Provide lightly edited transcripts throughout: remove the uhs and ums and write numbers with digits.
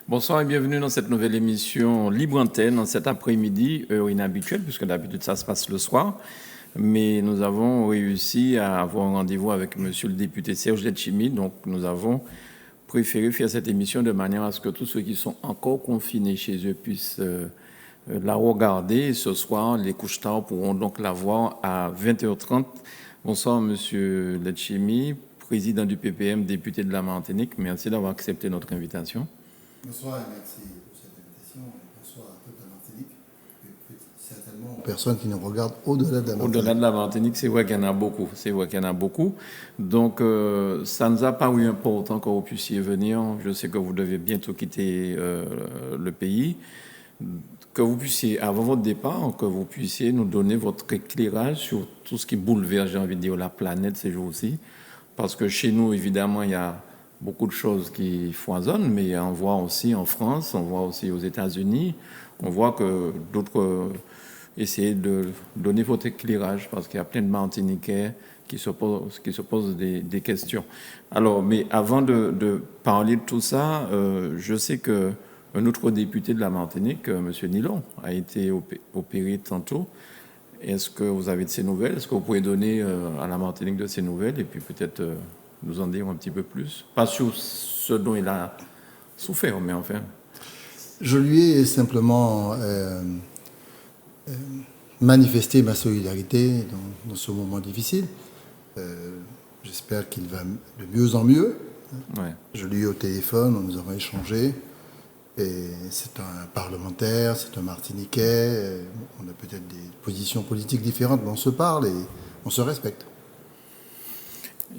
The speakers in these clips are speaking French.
Bonsoir et bienvenue dans cette nouvelle émission Libre Antenne, en cet après-midi, heure inhabituelle, puisque d'habitude ça se passe le soir. Mais nous avons réussi à avoir un rendez-vous avec monsieur le député Serge Letchimy, donc nous avons préféré faire cette émission de manière à ce que tous ceux qui sont encore confinés chez eux puissent la regarder. Et ce soir, les couches tard pourront donc la voir à 20h30. Bonsoir monsieur Letchimy, président du PPM, député de la Martinique. Merci d'avoir accepté notre invitation. Bonsoir et merci pour cette invitation. Et bonsoir à toute la Martinique. Et certainement aux personnes qui nous regardent au-delà de la Martinique. Au-delà de la Martinique, c'est vrai qu'il y en a beaucoup. C'est vrai qu'il y en a beaucoup. Donc, ça nous a paru important que vous puissiez venir. Je sais que vous devez bientôt quitter le pays. Que vous puissiez, avant votre départ, que vous puissiez nous donner votre éclairage sur tout ce qui bouleverse, j'ai envie de dire, la planète ces jours-ci. Parce que chez nous, évidemment, il y a beaucoup de choses qui foisonnent, mais on voit aussi en France, on voit aussi aux États-Unis, on voit que d'autres essayent de donner votre éclairage, parce qu'il y a plein de Martiniquais qui se posent des questions. Alors, mais avant de parler de tout ça, je sais qu'un autre député de la Martinique, M. Nilon, a été opéré tantôt. Est-ce que vous avez de ces nouvelles? Est-ce que vous pouvez donner à la Martinique de ces nouvelles et puis peut-être nous en dire un petit peu plus? Pas sur ce dont il a souffert, mais enfin. Je lui ai simplement manifesté ma solidarité dans ce moment difficile. J'espère qu'il va de mieux en mieux. Ouais. Je lui ai au téléphone, nous avons échangé. Et c'est un parlementaire, c'est un Martiniquais. On a peut-être des positions politiques différentes, mais on se parle et on se respecte.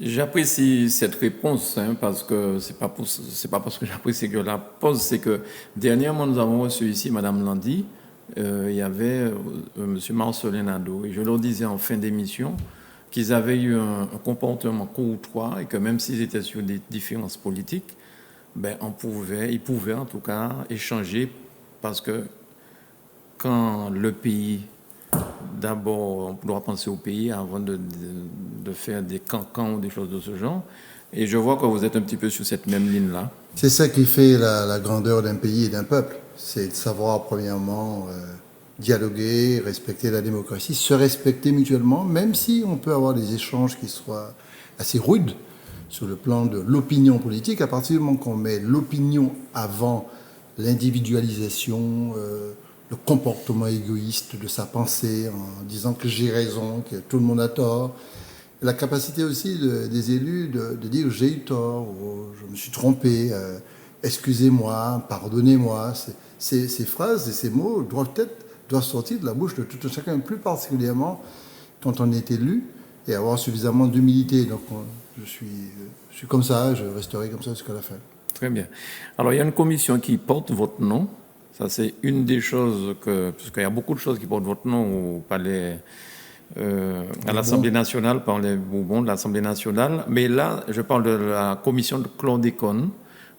J'apprécie cette réponse, parce que c'est pas parce que j'apprécie que je la pose, c'est que dernièrement nous avons reçu ici Madame Landy, il y avait Monsieur Marcelin Nadeau, et je leur disais en fin d'émission qu'ils avaient eu un comportement courtois et que même s'ils étaient sur des différences politiques, ben ils pouvaient en tout cas échanger, parce que quand le pays, d'abord, on doit penser au pays avant de faire des cancans ou des choses de ce genre. Et je vois que vous êtes un petit peu sur cette même ligne-là. C'est ça qui fait la grandeur d'un pays et d'un peuple. C'est de savoir, premièrement, dialoguer, respecter la démocratie, se respecter mutuellement, même si on peut avoir des échanges qui soient assez rudes sur le plan de l'opinion politique. À partir du moment qu'on met l'opinion avant l'individualisation, le comportement égoïste de sa pensée, en disant que j'ai raison, que tout le monde a tort, la capacité aussi des élus de dire j'ai eu tort, ou je me suis trompé, excusez-moi, pardonnez-moi. Ces phrases et ces mots doivent sortir de la bouche de tout un chacun, plus particulièrement quand on est élu, et avoir suffisamment d'humilité. Donc je suis comme ça, je resterai comme ça jusqu'à la fin. Très bien. Alors il y a une commission qui porte votre nom. Ça, c'est une des choses puisqu'il y a beaucoup de choses qui portent votre nom au palais, à l'Assemblée nationale, par les Bourbons de l'Assemblée nationale. Mais là, je parle de la commission de chlordécone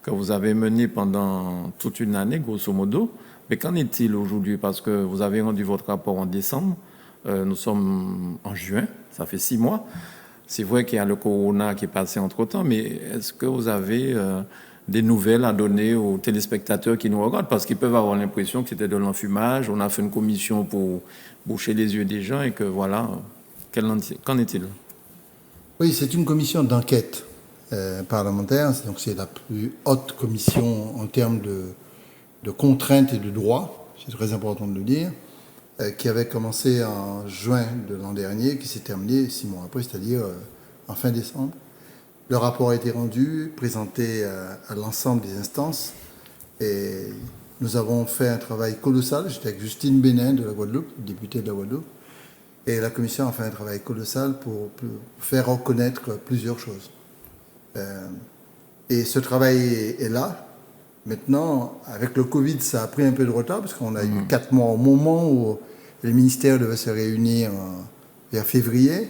que vous avez menée pendant toute une année, grosso modo. Mais qu'en est-il aujourd'hui? Parce que vous avez rendu votre rapport en décembre. Nous sommes en juin, ça fait 6 mois. C'est vrai qu'il y a le corona qui est passé entre-temps, mais est-ce que vous avez des nouvelles à donner aux téléspectateurs qui nous regardent? Parce qu'ils peuvent avoir l'impression que c'était de l'enfumage. On a fait une commission pour boucher les yeux des gens et que voilà. Qu'en est-il? Oui, c'est une commission d'enquête parlementaire. Donc c'est la plus haute commission en termes de contraintes et de droits. C'est très important de le dire. Qui avait commencé en juin de l'an dernier, qui s'est terminé 6 mois après, c'est-à-dire en fin décembre. Le rapport a été rendu, présenté à l'ensemble des instances, et nous avons fait un travail colossal. J'étais avec Justine Bénin de la Guadeloupe, députée de la Guadeloupe, et la commission a fait un travail colossal pour faire reconnaître plusieurs choses. Et ce travail est là. Maintenant, avec le Covid, ça a pris un peu de retard, parce qu'on a eu 4 mois au moment où le ministère devait se réunir vers février.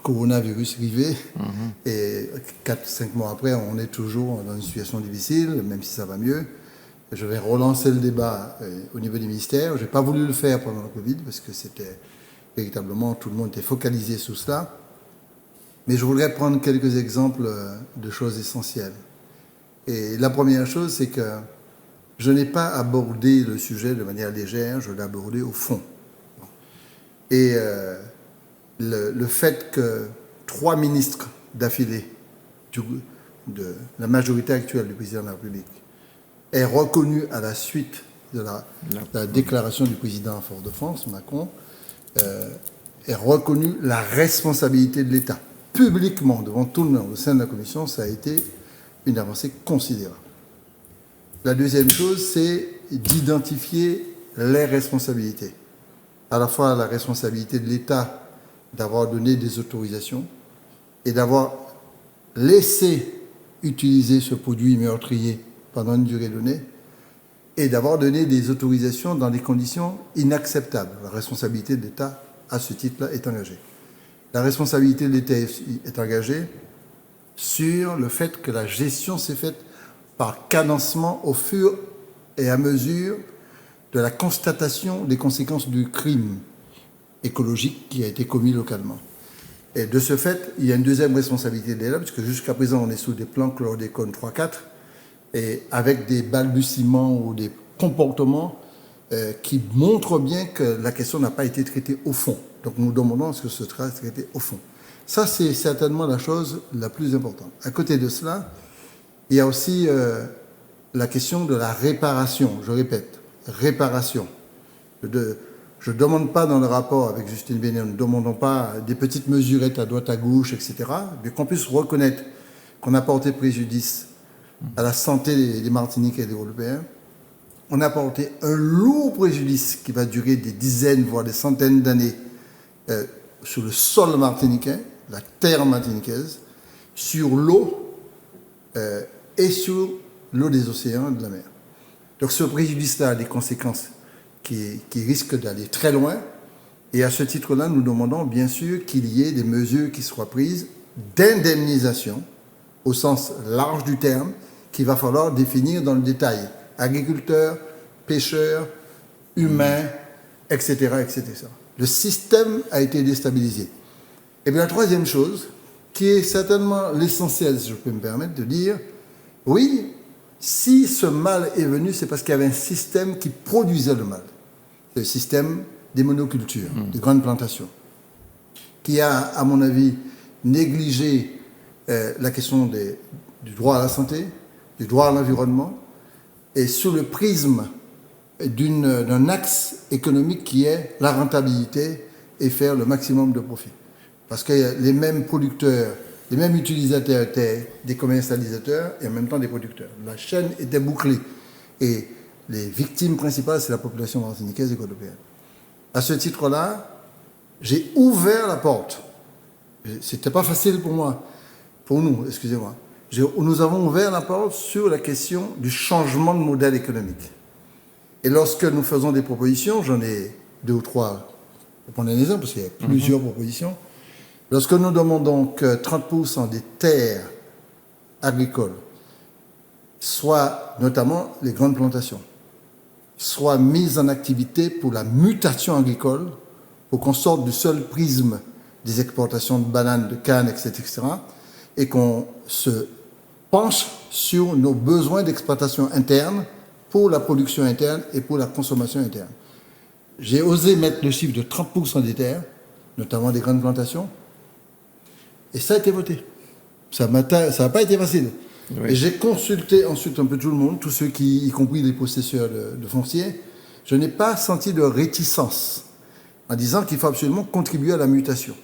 Coronavirus arrivé. Et 4-5 mois après, on est toujours dans une situation difficile, même si ça va mieux. Je vais relancer le débat au niveau des ministères. Je n'ai pas voulu le faire pendant le Covid, parce que c'était véritablement, tout le monde était focalisé sur cela. Mais je voudrais prendre quelques exemples de choses essentielles. Et la première chose, c'est que je n'ai pas abordé le sujet de manière légère, je l'ai abordé au fond. Et le fait que 3 ministres d'affilée de la majorité actuelle du président de la République aient reconnu à la suite de la déclaration du président Fort-de-France, Macron, ait reconnu la responsabilité de l'État publiquement devant tout le monde au sein de la Commission, ça a été une avancée considérable. La deuxième chose, c'est d'identifier les responsabilités. À la fois la responsabilité de l'État d'avoir donné des autorisations et d'avoir laissé utiliser ce produit meurtrier pendant une durée donnée et d'avoir donné des autorisations dans des conditions inacceptables. La responsabilité de l'État, à ce titre-là, est engagée. La responsabilité de l'État est engagée sur le fait que la gestion s'est faite par cadencement au fur et à mesure de la constatation des conséquences du crime écologique qui a été commis localement. Et de ce fait, il y a une deuxième responsabilité de l'État, puisque jusqu'à présent, on est sous des plans chlordécone 3-4, et avec des balbutiements ou des comportements qui montrent bien que la question n'a pas été traitée au fond. Donc nous demandons à ce que ce soit traité au fond. Ça, c'est certainement la chose la plus importante. À côté de cela, il y a aussi la question de la réparation. Je répète, réparation. Je ne demande pas dans le rapport avec Justine Bénet, nous ne demandons pas des petites mesurettes à droite à gauche, etc., mais qu'on puisse reconnaître qu'on a porté préjudice à la santé des Martiniquais et des Européens. On a porté un lourd préjudice qui va durer des dizaines, voire des centaines d'années sur le sol martiniquais, la terre martiniquaise, sur l'eau et sur l'eau des océans et de la mer. Donc ce préjudice-là a des conséquences qui risquent d'aller très loin. Et à ce titre-là, nous demandons bien sûr qu'il y ait des mesures qui soient prises d'indemnisation, au sens large du terme, qu'il va falloir définir dans le détail. Agriculteurs, pêcheurs, humains, etc., etc. Le système a été déstabilisé. Et bien la troisième chose, qui est certainement l'essentiel, si je peux me permettre de dire, oui, si ce mal est venu, c'est parce qu'il y avait un système qui produisait le mal. C'est le système des monocultures, des grandes plantations, qui a, à mon avis, négligé la question du droit à la santé, du droit à l'environnement, et sous le prisme d'un axe économique qui est la rentabilité et faire le maximum de profit. Parce que les mêmes producteurs, les mêmes utilisateurs étaient des commercialisateurs et en même temps des producteurs. La chaîne était bouclée. Et les victimes principales, c'est la population martiniquaise et guadeloupéenne. À ce titre-là, j'ai ouvert la porte. C'était pas facile pour moi, pour nous, excusez-moi. Nous avons ouvert la porte sur la question du changement de modèle économique. Et lorsque nous faisons des propositions, j'en ai 2 ou 3, pour prendre un exemple, parce qu'il y a plusieurs propositions, lorsque nous demandons que 30% des terres agricoles, soit notamment les grandes plantations, soient mises en activité pour la mutation agricole, pour qu'on sorte du seul prisme des exportations de bananes, de cannes, etc., et qu'on se penche sur nos besoins d'exploitation interne pour la production interne et pour la consommation interne. J'ai osé mettre le chiffre de 30% des terres, notamment des grandes plantations, et ça a été voté. Ça n'a pas été facile. Oui. Et j'ai consulté ensuite un peu tout le monde, tous ceux qui, y compris les possesseurs de foncier. Je n'ai pas senti de réticence en disant qu'il faut absolument contribuer à la mutation.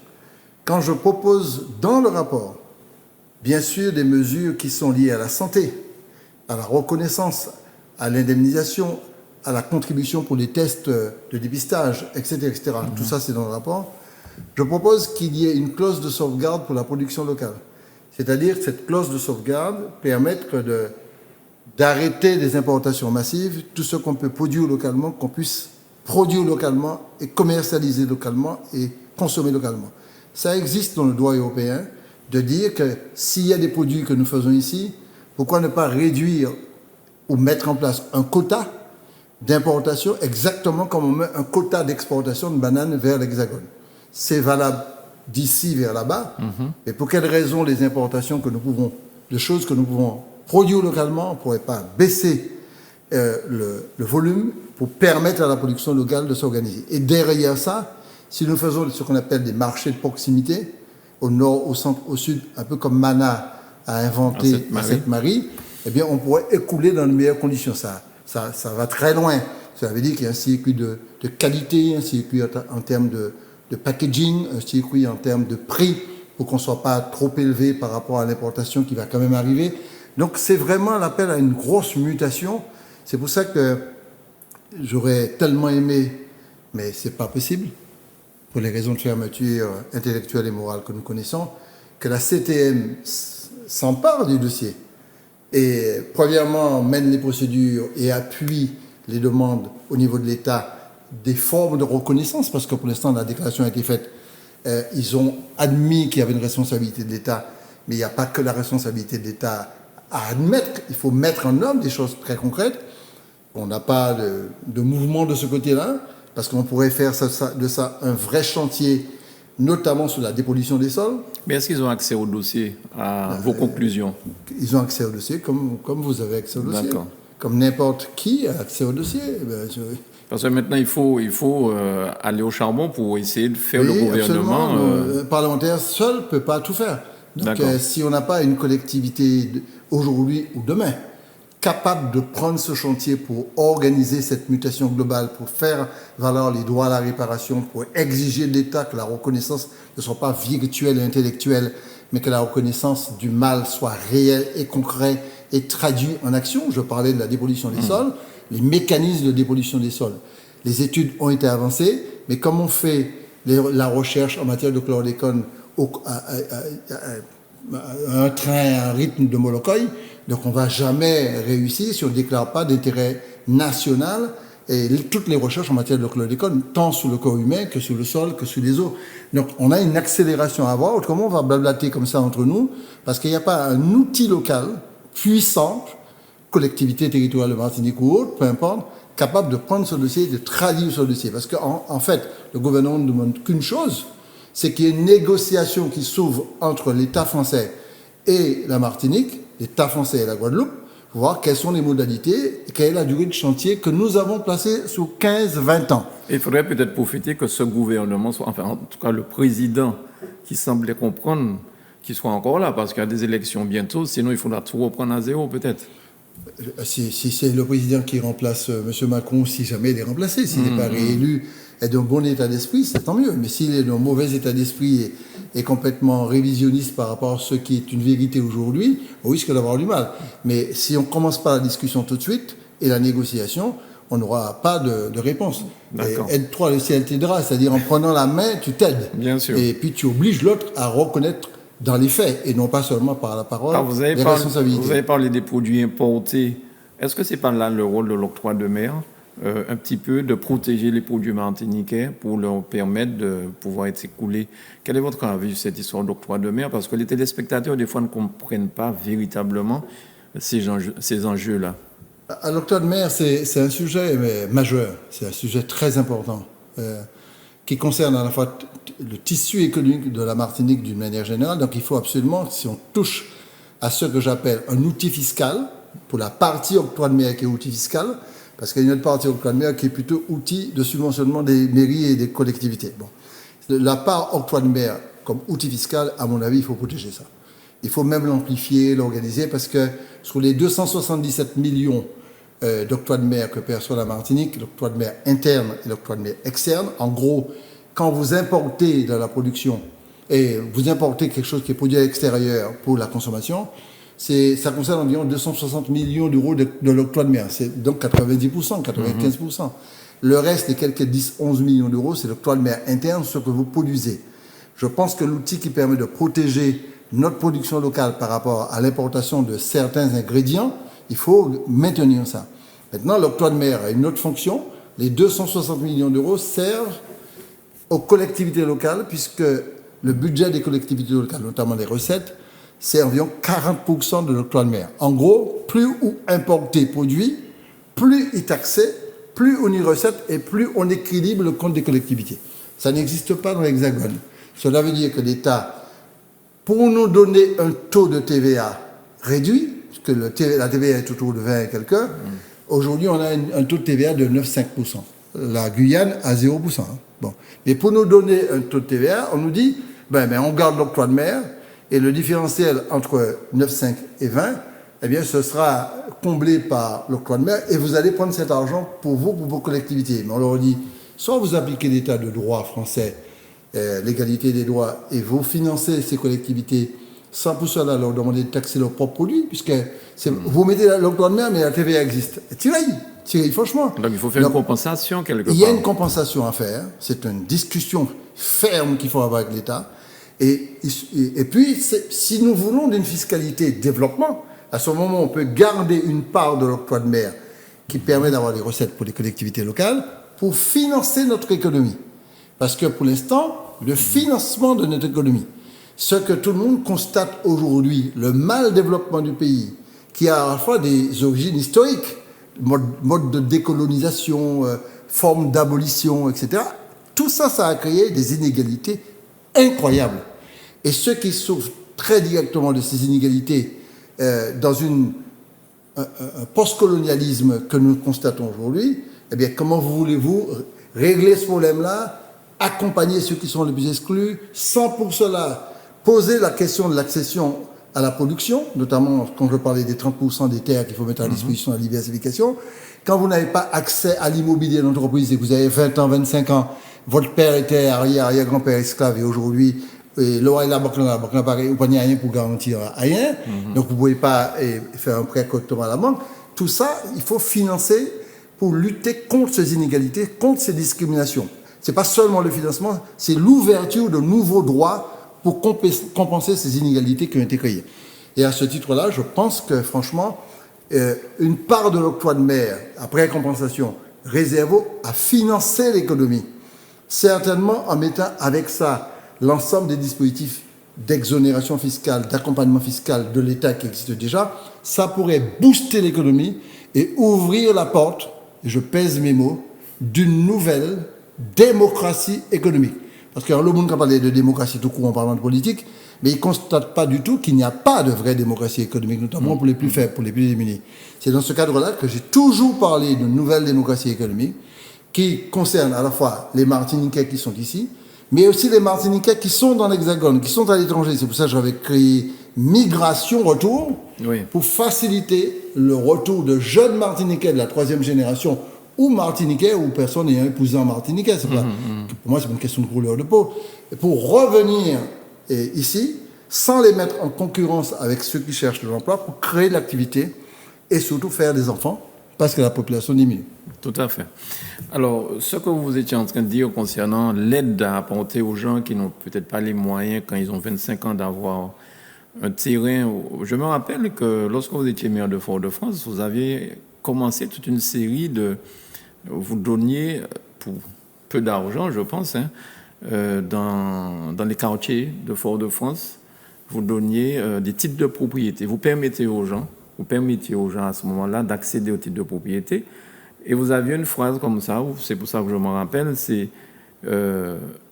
Quand je propose dans le rapport, bien sûr, des mesures qui sont liées à la santé, à la reconnaissance, à l'indemnisation, à la contribution pour les tests de dépistage, etc., etc. Tout ça, c'est dans le rapport. Je propose qu'il y ait une clause de sauvegarde pour la production locale. C'est-à-dire que cette clause de sauvegarde permette d'arrêter des importations massives, tout ce qu'on peut produire localement, qu'on puisse produire localement et commercialiser localement et consommer localement. Ça existe dans le droit européen, de dire que s'il y a des produits que nous faisons ici, pourquoi ne pas réduire ou mettre en place un quota d'importation exactement comme on met un quota d'exportation de bananes vers l'Hexagone. C'est valable d'ici vers là-bas. Et pour quelles raisons les importations de choses que nous pouvons produire localement, on ne pourrait pas baisser le volume pour permettre à la production locale de s'organiser. Et derrière ça, si nous faisons ce qu'on appelle des marchés de proximité, au nord, au centre, au sud, un peu comme Mana a inventé à Sainte-Marie, eh bien, on pourrait écouler dans de meilleures conditions. Ça va très loin. Ça veut dire qu'il y a un circuit de qualité, un circuit en termes de packaging, un circuit en termes de prix, pour qu'on ne soit pas trop élevé par rapport à l'importation qui va quand même arriver. Donc, c'est vraiment l'appel à une grosse mutation. C'est pour ça que j'aurais tellement aimé, mais ce n'est pas possible, pour les raisons de fermeture intellectuelle et morale que nous connaissons, que la CTM s'empare du dossier et, premièrement, mène les procédures et appuie les demandes au niveau de l'État des formes de reconnaissance, parce que pour l'instant, la déclaration a été faite. Ils ont admis qu'il y avait une responsabilité de l'État, mais il n'y a pas que la responsabilité de l'État à admettre. Il faut mettre en œuvre des choses très concrètes. On n'a pas de mouvement de ce côté-là, parce qu'on pourrait faire de ça un vrai chantier, notamment sur la dépollution des sols. Mais est-ce qu'ils ont accès au dossier, à vos conclusions? Ils ont accès au dossier, comme vous avez accès au dossier. D'accord. Comme n'importe qui a accès au dossier. Parce que maintenant, il faut aller au charbon pour essayer de faire le gouvernement. Le parlementaire seul ne peut pas tout faire. Donc, si on n'a pas une collectivité aujourd'hui ou demain capable de prendre ce chantier pour organiser cette mutation globale, pour faire valoir les droits à la réparation, pour exiger de l'État que la reconnaissance ne soit pas virtuelle et intellectuelle, mais que la reconnaissance du mal soit réelle et concrète et traduite en action. Je parlais de la dépollution des sols, les mécanismes de dépollution des sols. Les études ont été avancées, mais comme on fait la recherche en matière de chlordécone un train, un rythme de Molokai, donc on ne va jamais réussir si on ne déclare pas d'intérêt national. Et toutes les recherches en matière de chlordécone, tant sur le corps humain que sur le sol, que sur les eaux. Donc on a une accélération à avoir, autrement on va blablater comme ça entre nous, parce qu'il n'y a pas un outil local puissant, collectivité territoriale de Martinique ou autre, peu importe, capable de prendre ce dossier, de traduire ce dossier. Parce qu'en fait, le gouvernement ne demande qu'une chose, c'est qu'il y ait une négociation qui s'ouvre entre l'État français et la Martinique, l'État français et la Guadeloupe, pour voir quelles sont les modalités et quelle est la durée de chantier que nous avons placée sur 15-20 ans. Il faudrait peut-être profiter que ce gouvernement soit, enfin en tout cas le président qui semblait comprendre, qu'il soit encore là, parce qu'il y a des élections bientôt, sinon il faudra tout reprendre à zéro peut-être. Si c'est le président qui remplace M. Macron, si jamais il est remplacé, s'il n'est pas réélu, est d'un bon état d'esprit, c'est tant mieux. Mais s'il est d'un mauvais état d'esprit et complètement révisionniste par rapport à ce qui est une vérité aujourd'hui, on risque d'avoir du mal. Mais si on ne commence pas la discussion tout de suite et la négociation, on n'aura pas de réponse. Aide-toi, le ciel t'aidera, c'est-à-dire en prenant la main, tu t'aides. Bien sûr. Et puis tu obliges l'autre à reconnaître dans les faits et non pas seulement par la parole les responsabilités. Vous avez parlé des produits importés. Est-ce que ce n'est pas là le rôle de l'octroi de mer, un petit peu de protéger les produits martiniquais pour leur permettre de pouvoir être écoulés? Quel est votre avis sur cette histoire d'octroi de mer? Parce que les téléspectateurs, des fois, ne comprennent pas véritablement ces enjeux-là. À l'octroi de mer, c'est un sujet majeur, c'est un sujet très important, qui concerne à la fois le tissu économique de la Martinique d'une manière générale. Donc il faut absolument, si on touche à ce que j'appelle un outil fiscal, pour la partie octroi de mer qui est outil fiscal, parce qu'il y a une autre partie octroi de mer qui est plutôt outil de subventionnement des mairies et des collectivités. Bon. La part octroi de mer comme outil fiscal, à mon avis, il faut protéger ça. Il faut même l'amplifier, l'organiser, parce que sur les 277 millions d'octroi de mer que perçoit la Martinique, l'octroi de mer interne et l'octroi de mer externe, en gros, quand vous importez dans la production et vous importez quelque chose qui est produit à l'extérieur pour la consommation, ça concerne environ 260 millions d'euros de l'octroi de mer. C'est donc 90%, 95%. Le reste, les quelques 10-11 millions d'euros, c'est l'octroi de mer interne, ce que vous produisez. Je pense que l'outil qui permet de protéger notre production locale par rapport à l'importation de certains ingrédients, il faut maintenir ça. Maintenant, l'octroi de mer a une autre fonction. Les 260 millions d'euros servent aux collectivités locales, puisque le budget des collectivités locales, notamment les recettes, c'est environ 40% de l'octroi de mer. En gros, plus on importe produit, plus il est taxé, plus on y recette et plus on équilibre le compte des collectivités. Ça n'existe pas dans l'Hexagone. Cela veut dire que l'État, pour nous donner un taux de TVA réduit, puisque la TVA est autour de 20 et quelques, aujourd'hui on a un taux de TVA de 9,5%. La Guyane à 0%. Bon. Mais pour nous donner un taux de TVA, on nous dit, on garde l'octroi de mer, et le différentiel entre 9,5 et 20, eh bien, ce sera comblé par l'octroi de mer, et vous allez prendre cet argent pour vous, pour vos collectivités. Mais on leur dit, soit vous appliquez l'état de droit français, l'égalité des droits, et vous financez ces collectivités sans pour cela leur demander de taxer leurs propres produits, puisque vous mettez l'octroi de mer, mais la TVA existe. Tirez, franchement. Donc il faut faire une compensation quelque part. Il y a une compensation à faire, c'est une discussion ferme qu'il faut avoir avec l'État. Et puis, si nous voulons d'une fiscalité développement, à ce moment, on peut garder une part de l'octroi de mer qui permet d'avoir des recettes pour les collectivités locales pour financer notre économie. Parce que pour l'instant, le financement de notre économie, ce que tout le monde constate aujourd'hui, le mal développement du pays, qui a à la fois des origines historiques, mode de décolonisation, forme d'abolition, etc., tout ça, ça a créé des inégalités incroyables. Et ceux qui souffrent très directement de ces inégalités dans un post-colonialisme que nous constatons aujourd'hui, eh bien, comment voulez-vous régler ce problème-là, accompagner ceux qui sont les plus exclus, sans pour cela poser la question de l'accession à la production, notamment quand je parlais des 30% des terres qu'il faut mettre à disposition de la diversification. Quand vous n'avez pas accès à l'immobilier d'entreprise et que vous avez 20 ans, 25 ans, votre père était arrière-grand-père esclave et aujourd'hui, l'eau est la banque n'a pas rien pour garantir rien. Donc vous ne pouvez pas faire un prêt correctement à la banque. Tout ça, il faut financer pour lutter contre ces inégalités, contre ces discriminations. Ce n'est pas seulement le financement, c'est l'ouverture de nouveaux droits pour compenser ces inégalités qui ont été créées. Et à ce titre-là, je pense que franchement, une part de l'octroi de mer, après compensation, réservée à financer l'économie, certainement en mettant avec ça l'ensemble des dispositifs d'exonération fiscale, d'accompagnement fiscal de l'État qui existent déjà, ça pourrait booster l'économie et ouvrir la porte, et je pèse mes mots, d'une nouvelle démocratie économique. Parce que le monde qui a parlé de démocratie tout court en parlant de politique, mais il ne constate pas du tout qu'il n'y a pas de vraie démocratie économique, notamment pour les plus faibles, pour les plus démunis. C'est dans ce cadre-là que j'ai toujours parlé d'une nouvelle démocratie économique qui concerne à la fois les Martiniquais qui sont ici, mais aussi les Martiniquais qui sont dans l'Hexagone, qui sont à l'étranger. C'est pour ça que j'avais créé Migration Retour, pour faciliter le retour de jeunes Martiniquais de la 3e génération ou Martiniquais ou personne ayant épousé un Martiniquais. C'est pas, pour moi, c'est pas une question de couleur de peau. Pour revenir ici, sans les mettre en concurrence avec ceux qui cherchent de l'emploi, pour créer de l'activité et surtout faire des enfants, parce que la population diminue. Tout à fait. Alors, ce que vous étiez en train de dire concernant l'aide à apporter aux gens qui n'ont peut-être pas les moyens, quand ils ont 25 ans, d'avoir un terrain. Je me rappelle que lorsque vous étiez maire de Fort-de-France, vous aviez commencé toute une série de... Vous donniez, pour peu d'argent, je pense, dans les quartiers de Fort-de-France, vous donniez des titres de propriété. Vous permettiez aux gens à ce moment-là d'accéder aux titres de propriété. Et vous aviez une phrase comme ça, c'est pour ça que je m'en rappelle, c'est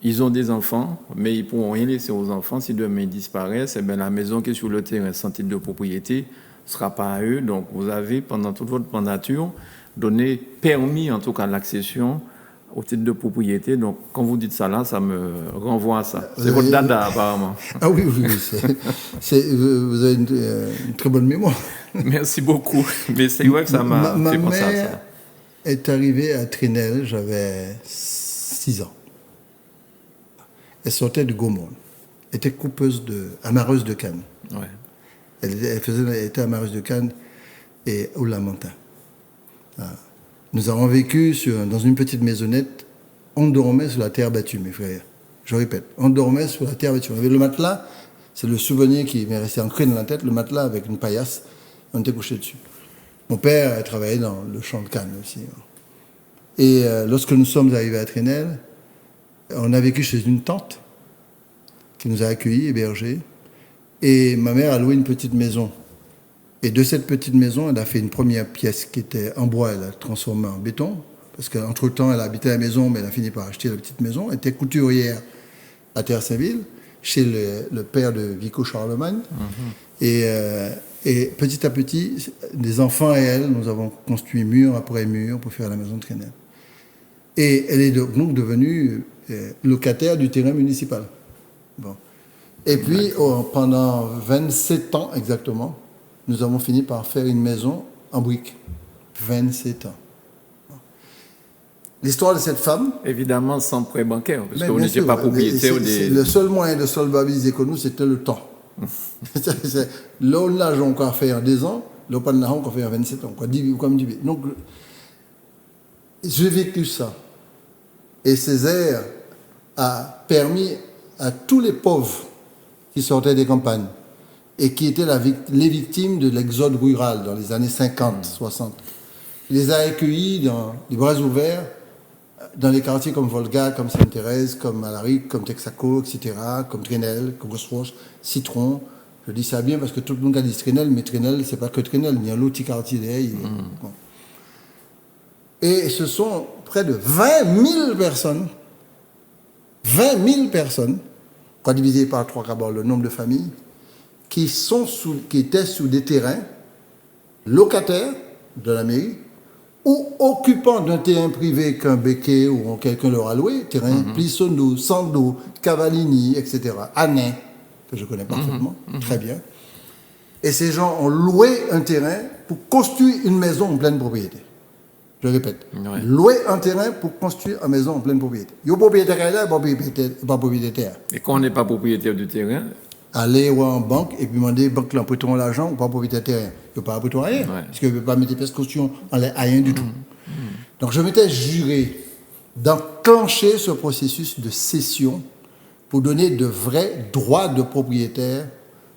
ils ont des enfants, mais ils ne pourront rien laisser aux enfants. Si demain ils disparaissent, eh bien, la maison qui est sur le terrain sans titre de propriété ne sera pas à eux. Donc vous avez, pendant toute votre mandature, permis en tout cas l'accession au titre de propriété. Donc quand vous dites ça là, ça me renvoie à ça. C'est votre dada apparemment. Ah oui, vous avez une très bonne mémoire. Merci beaucoup. Mais c'est vrai que ça m'a fait penser à ça. Ma mère est arrivée à Trinel, j'avais 6 ans. Elle sortait de Gaumont. Elle était amareuse de canne. Ouais. Elle était amareuse de canne et au Lamentin. Nous avons vécu dans une petite maisonnette. On dormait sur la terre battue, mes frères. Je répète, on dormait sur la terre battue. On avait le matelas, c'est le souvenir qui m'est resté ancré dans la tête, le matelas avec une paillasse, on était couché dessus. Mon père travaillait dans le champ de canne aussi. Et lorsque nous sommes arrivés à Trinel, on a vécu chez une tante qui nous a accueillis, hébergés. Et ma mère a loué une petite maison. Et de cette petite maison, elle a fait une première pièce qui était en bois, elle a transformé en béton. Parce qu'entre-temps, elle habitait à la maison, mais elle a fini par acheter la petite maison. Elle était couturière à Terre-Saint-Ville. chez le père de Vico Charlemagne. Et petit à petit, des enfants et elle, nous avons construit mur après mur pour faire la maison de Trenel. Et elle est donc devenue locataire du terrain municipal. Bon. Et puis, pendant 27 ans exactement, nous avons fini par faire une maison en briques. 27 ans. L'histoire de cette femme... Évidemment, sans prêt bancaire, parce qu'on n'était pas propriétaire des... Le seul moyen de solvabiliser que nous, c'était le temps. Là, on l'a encore fait en 2 ans, là, on l'a encore fait en 27 ans. Donc, j'ai vécu ça. Et Césaire a permis à tous les pauvres qui sortaient des campagnes et qui étaient les victimes de l'exode rural dans les années 50, 60. Il les a accueillis dans les bras ouverts dans les quartiers comme Volga, comme Sainte-Thérèse, comme Alaric, comme Texaco, etc., comme Trenel, comme Roche, Citron. Je dis ça bien parce que tout le monde a dit Trenel, mais Trenel, c'est pas que Trenel, il y a l'autre petit quartier derrière. Bon. Et ce sont près de 20 000 personnes, quand divisé par 3 d'abord le nombre de familles, qui étaient sous des terrains locataires de la mairie ou occupants d'un terrain privé qu'un béquet ou quelqu'un leur a loué, terrain Plissondo, Sando, Cavallini, etc., Anet, que je connais parfaitement, très bien. Et ces gens ont loué un terrain pour construire une maison en pleine propriété. Je répète, louer un terrain pour construire une maison en pleine propriété. Il y a propriétaire là, pas propriétaire. Et quand on n'est pas propriétaire du terrain, aller en banque et puis demander banque l'empruntement l'argent ou pas propriétaire terrain. Il ne peut pas emprunter rien. Parce qu'il ne peut pas mettre pièces de caution en rien du tout. Donc je m'étais juré d'enclencher ce processus de cession pour donner de vrais droits de propriétaire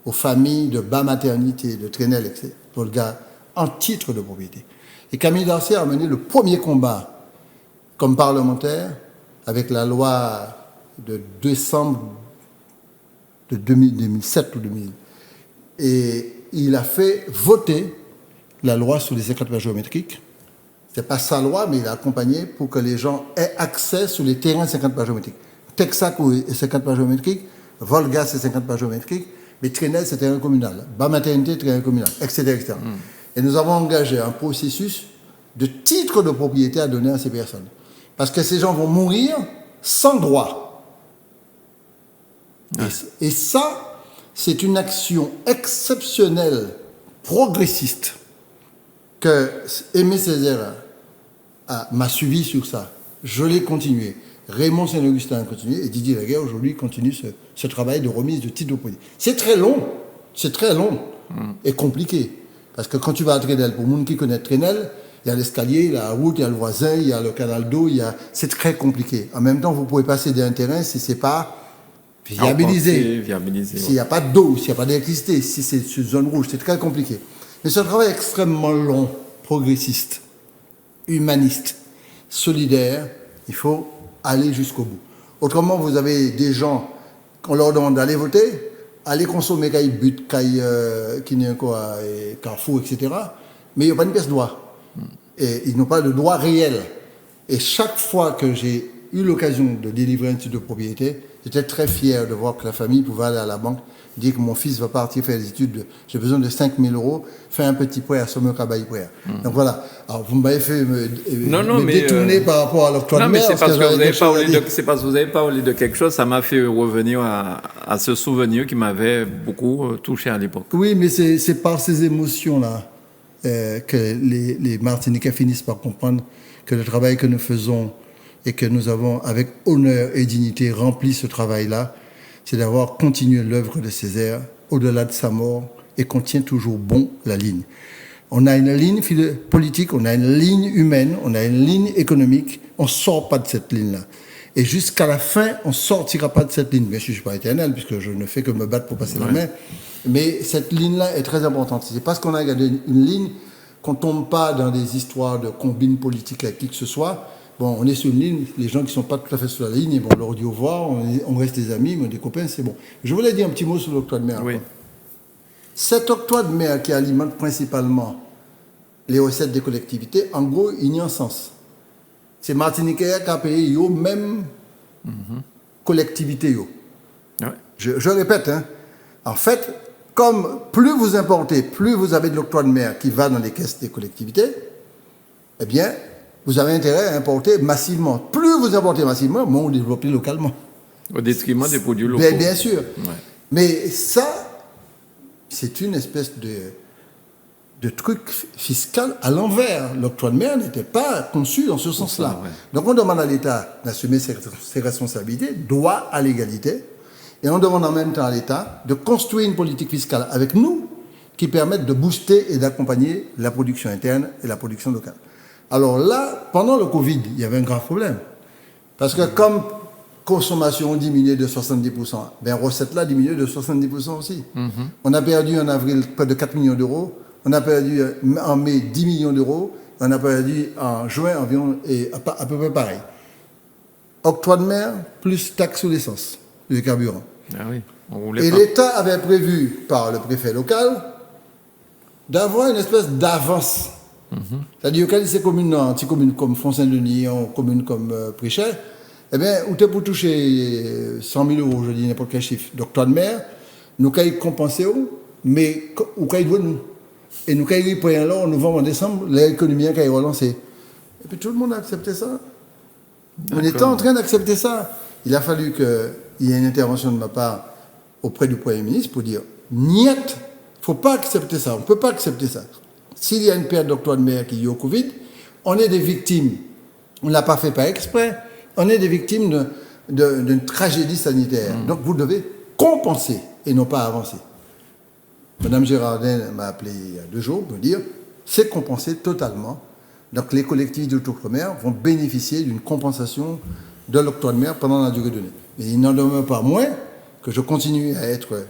aux familles de bas maternité, de Trenel, etc., pour le gars, en titre de propriété. Et Camille Darcy a mené le premier combat comme parlementaire avec la loi de décembre de 2007 ou 2000. Et il a fait voter la loi sur les 50 pas géométriques. Ce n'est pas sa loi, mais il a accompagné pour que les gens aient accès sur les terrains 50 pas géométriques. Texaco est 50 pas géométriques, Volga c'est 50 pas géométriques, mais Trenel c'est terrain communal, bas maternité terrain communal, etc. etc. Et nous avons engagé un processus de titre de propriété à donner à ces personnes. Parce que ces gens vont mourir sans droit. Et ça, c'est une action exceptionnelle, progressiste, que Aimé Césaire m'a suivi sur ça. Je l'ai continué. Raymond Saint-Augustin a continué et Didier Laguerre aujourd'hui continue ce travail de remise de titre de propriété. C'est très long et compliqué. Parce que quand tu vas à Trenel, pour le monde qui connaît Trenel, il y a l'escalier, il y a la route, il y a le voisin, il y a le canal d'eau, c'est très compliqué. En même temps, vous pouvez passer d'un terrain si ce n'est pas viabilisé. S'il n'y a pas d'eau, s'il n'y a pas d'électricité, si c'est une zone rouge, c'est très compliqué. Mais c'est un travail extrêmement long, progressiste, humaniste, solidaire. Il faut aller jusqu'au bout. Autrement, vous avez des gens, on leur demande d'aller voter, aller consommer Caille But, Caille Kineko, Carrefour, etc. Mais il n'y a pas une pièce de droit. Et ils n'ont pas de droit réel. Et chaque fois que j'ai eu l'occasion de délivrer un titre de propriété, j'étais très fier de voir que la famille pouvait aller à la banque, dire que mon fils va partir faire des études, j'ai besoin de 5 000 €, faire un petit prêt à Sommeur Cabaye Prêt. Donc voilà. Alors vous m'avez fait me détourner par rapport à l'octroi de mer. Non, mais c'est parce que vous n'avez pas parlé de quelque chose, ça m'a fait revenir à ce souvenir qui m'avait beaucoup touché à l'époque. Oui, mais c'est par ces émotions-là que les Martiniquais finissent par comprendre que le travail que nous faisons et que nous avons, avec honneur et dignité, rempli ce travail-là, c'est d'avoir continué l'œuvre de Césaire au-delà de sa mort et qu'on tient toujours bon la ligne. On a une ligne politique, on a une ligne humaine, on a une ligne économique, on ne sort pas de cette ligne-là. Et jusqu'à la fin, on ne sortira pas de cette ligne. Bien sûr, je ne suis pas éternel, puisque je ne fais que me battre pour passer la main, mais cette ligne-là est très importante. C'est parce qu'on a gardé une ligne qu'on ne tombe pas dans des histoires de combines politiques avec qui que ce soit. Bon, on est sur une ligne, les gens qui ne sont pas tout à fait sur la ligne, bon, on leur dit au revoir, on reste des amis, mais des copains, c'est bon. Je voulais dire un petit mot sur l'octroi de mer. Oui. Cet octroi de mer qui alimente principalement les recettes des collectivités, en gros, il n'y a un sens. C'est Martiniquais qui a payé, même collectivité. Je répète, hein, en fait, comme plus vous importez, plus vous avez de l'octroi de mer qui va dans les caisses des collectivités, eh bien, vous avez intérêt à importer massivement. Plus vous importez massivement, moins vous développez localement. Au détriment des produits locaux. Bien sûr. Ouais. Mais ça, c'est une espèce de truc fiscal à l'envers. L'octroi de mer n'était pas conçu dans ce sens-là. Ouais. Donc on demande à l'État d'assumer ses responsabilités, droit à l'égalité, et on demande en même temps à l'État de construire une politique fiscale avec nous qui permette de booster et d'accompagner la production interne et la production locale. Alors là, pendant le Covid, il y avait un grave problème. Parce que comme consommation diminuée de 70%, ben recettes là diminuées de 70% aussi. On a perdu en avril près de 4 millions d'euros, on a perdu en mai 10 millions d'euros, on a perdu en juin environ et à peu près pareil. Octroi de mer plus taxe sur l'essence, le carburant. Ah oui, et l'État avait prévu par le préfet local d'avoir une espèce d'avance. C'est-à-dire que ces communes, petites communes comme Font-Saint-Denis, communes comme Prichet, eh bien, où tu pour toucher 100 000 euros, je dis n'importe quel chiffre, d'octroi de mer, nous avons compensé, mais nous avons nous. Et nous avons pris un lot en novembre, en décembre, l'économie a relancé. Et puis tout le monde a accepté ça. On était en train d'accepter ça. Il a fallu qu'il y ait une intervention de ma part auprès du Premier ministre pour dire niet, il ne faut pas accepter ça, on ne peut pas accepter ça. S'il y a une perte d'octroi de mer qui est liée au Covid, on est des victimes. On ne l'a pas fait par exprès. On est des victimes d'une tragédie sanitaire. Donc vous devez compenser et non pas avancer. Madame Girardin m'a appelé il y a 2 jours pour me dire c'est compensé totalement. Donc les collectivités d'outre-mer vont bénéficier d'une compensation de l'octroi de mer pendant la durée donnée. Mais il n'en demeure pas moins que je continue à être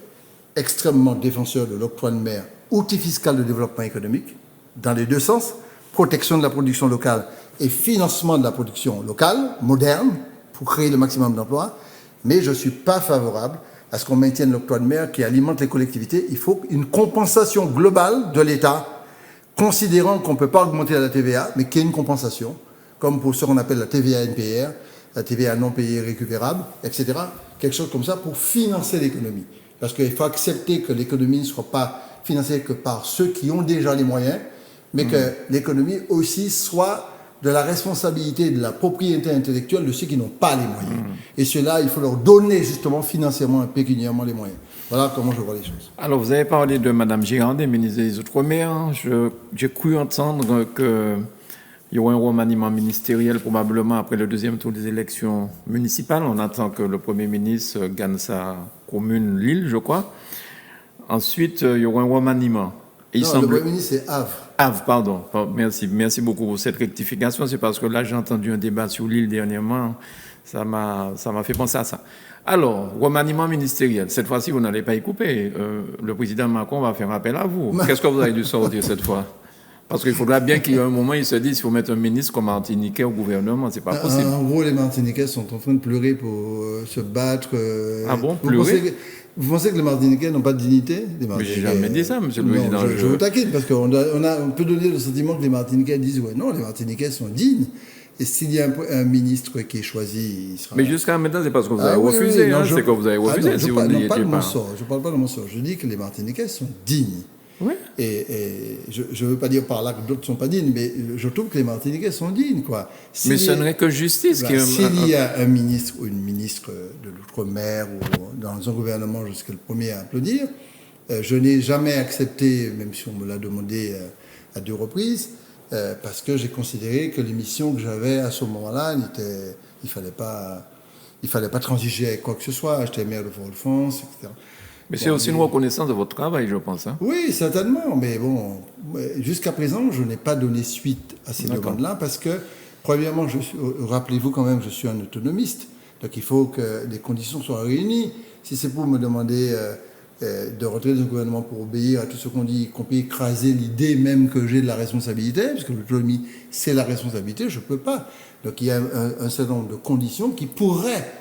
extrêmement défenseur de l'octroi de mer, outil fiscal de développement économique, dans les 2 sens, protection de la production locale et financement de la production locale, moderne, pour créer le maximum d'emplois. Mais je ne suis pas favorable à ce qu'on maintienne l'octroi de mer qui alimente les collectivités. Il faut une compensation globale de l'État, considérant qu'on ne peut pas augmenter la TVA, mais qu'il y ait une compensation, comme pour ce qu'on appelle la TVA NPR, la TVA non payée récupérable, etc. Quelque chose comme ça pour financer l'économie. Parce qu'il faut accepter que l'économie ne soit pas financée que par ceux qui ont déjà les moyens, mais que l'économie aussi soit de la responsabilité de la propriété intellectuelle de ceux qui n'ont pas les moyens. Et ceux-là, il faut leur donner justement financièrement et pécuniairement les moyens. Voilà comment je vois les choses. Alors, vous avez parlé de Mme Girandin, ministre des Outre-mer. J'ai cru entendre qu'il y aura un remaniement ministériel probablement après le 2e tour des élections municipales. On attend que le Premier ministre gagne sa commune, Lille, je crois. Ensuite, il y aura un remaniement. Le Premier ministre, c'est Havre. Havre, pardon. Merci beaucoup pour cette rectification. C'est parce que là, j'ai entendu un débat sur l'île dernièrement. Ça m'a fait penser à ça. Alors, remaniement ministériel. Cette fois-ci, vous n'allez pas y couper. Le président Macron va faire appel à vous. Qu'est-ce que vous avez dû sortir cette fois? Parce qu'il faudra bien qu'il y ait un moment, il se dise, il faut mettre un ministre comme Martiniquais au gouvernement. C'est pas possible. En gros, les Martiniquais sont en train de pleurer pour se battre. Ah bon, pleurer? Vous pensez que les Martiniquais n'ont pas de dignité? Mais j'ai jamais dit ça, monsieur le président. Je vous taquine, parce qu'on peut donner le sentiment que les Martiniquais disent ouais, non, les Martiniquais sont dignes. Et s'il y a un ministre qui est choisi, il sera... Mais jusqu'à maintenant, c'est parce que vous avez refusé. Oui, c'est que vous avez refusé. Je ne parle pas de mon sort. Je ne parle pas de mon sort. Je dis que les Martiniquais sont dignes. Oui. Et je ne veux pas dire par là que d'autres ne sont pas dignes, mais je trouve que les Martiniquais sont dignes, quoi. Mais ce n'est que justice qui... S'il y a un ministre ou une ministre de l'Outre-mer ou dans un gouvernement, je serai le premier à applaudir. Je n'ai jamais accepté, même si on me l'a demandé à 2 reprises, parce que j'ai considéré que les missions que j'avais à ce moment-là, il fallait pas transiger avec quoi que ce soit. J'étais maire de Fort-de-France, etc. Mais c'est aussi une reconnaissance de votre travail, je pense. Hein. Oui, certainement. Mais bon, jusqu'à présent, je n'ai pas donné suite à ces demandes-là parce que, premièrement, rappelez-vous quand même, je suis un autonomiste. Donc il faut que les conditions soient réunies. Si c'est pour me demander de rentrer dans un gouvernement pour obéir à tout ce qu'on dit, qu'on peut écraser l'idée même que j'ai de la responsabilité, parce que l'autonomie, c'est la responsabilité, je ne peux pas. Donc il y a un certain nombre de conditions qui pourraient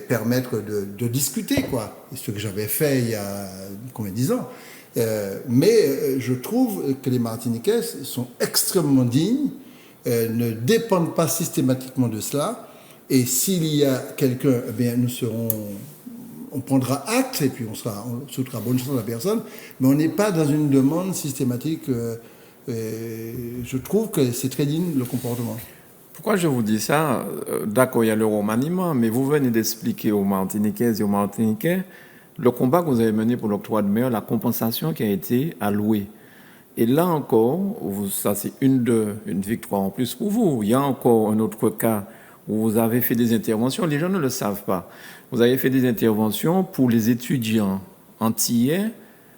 permettre de discuter, quoi. Et ce que j'avais fait il y a 10 ans. Mais je trouve que les Martiniquais sont extrêmement dignes, ne dépendent pas systématiquement de cela. Et s'il y a quelqu'un, eh bien, nous serons on prendra acte et puis on souhaitera bonne chance à la personne, mais on n'est pas dans une demande systématique. Je trouve que c'est très digne le comportement. Pourquoi je vous dis ça? D'accord, il y a le remaniement, mais vous venez d'expliquer aux Martiniquaises et aux Martiniquais le combat que vous avez mené pour l'octroi de mer, la compensation qui a été allouée. Et là encore, ça c'est une victoire en plus pour vous. Il y a encore un autre cas où vous avez fait des interventions, les gens ne le savent pas. Vous avez fait des interventions pour les étudiants antillais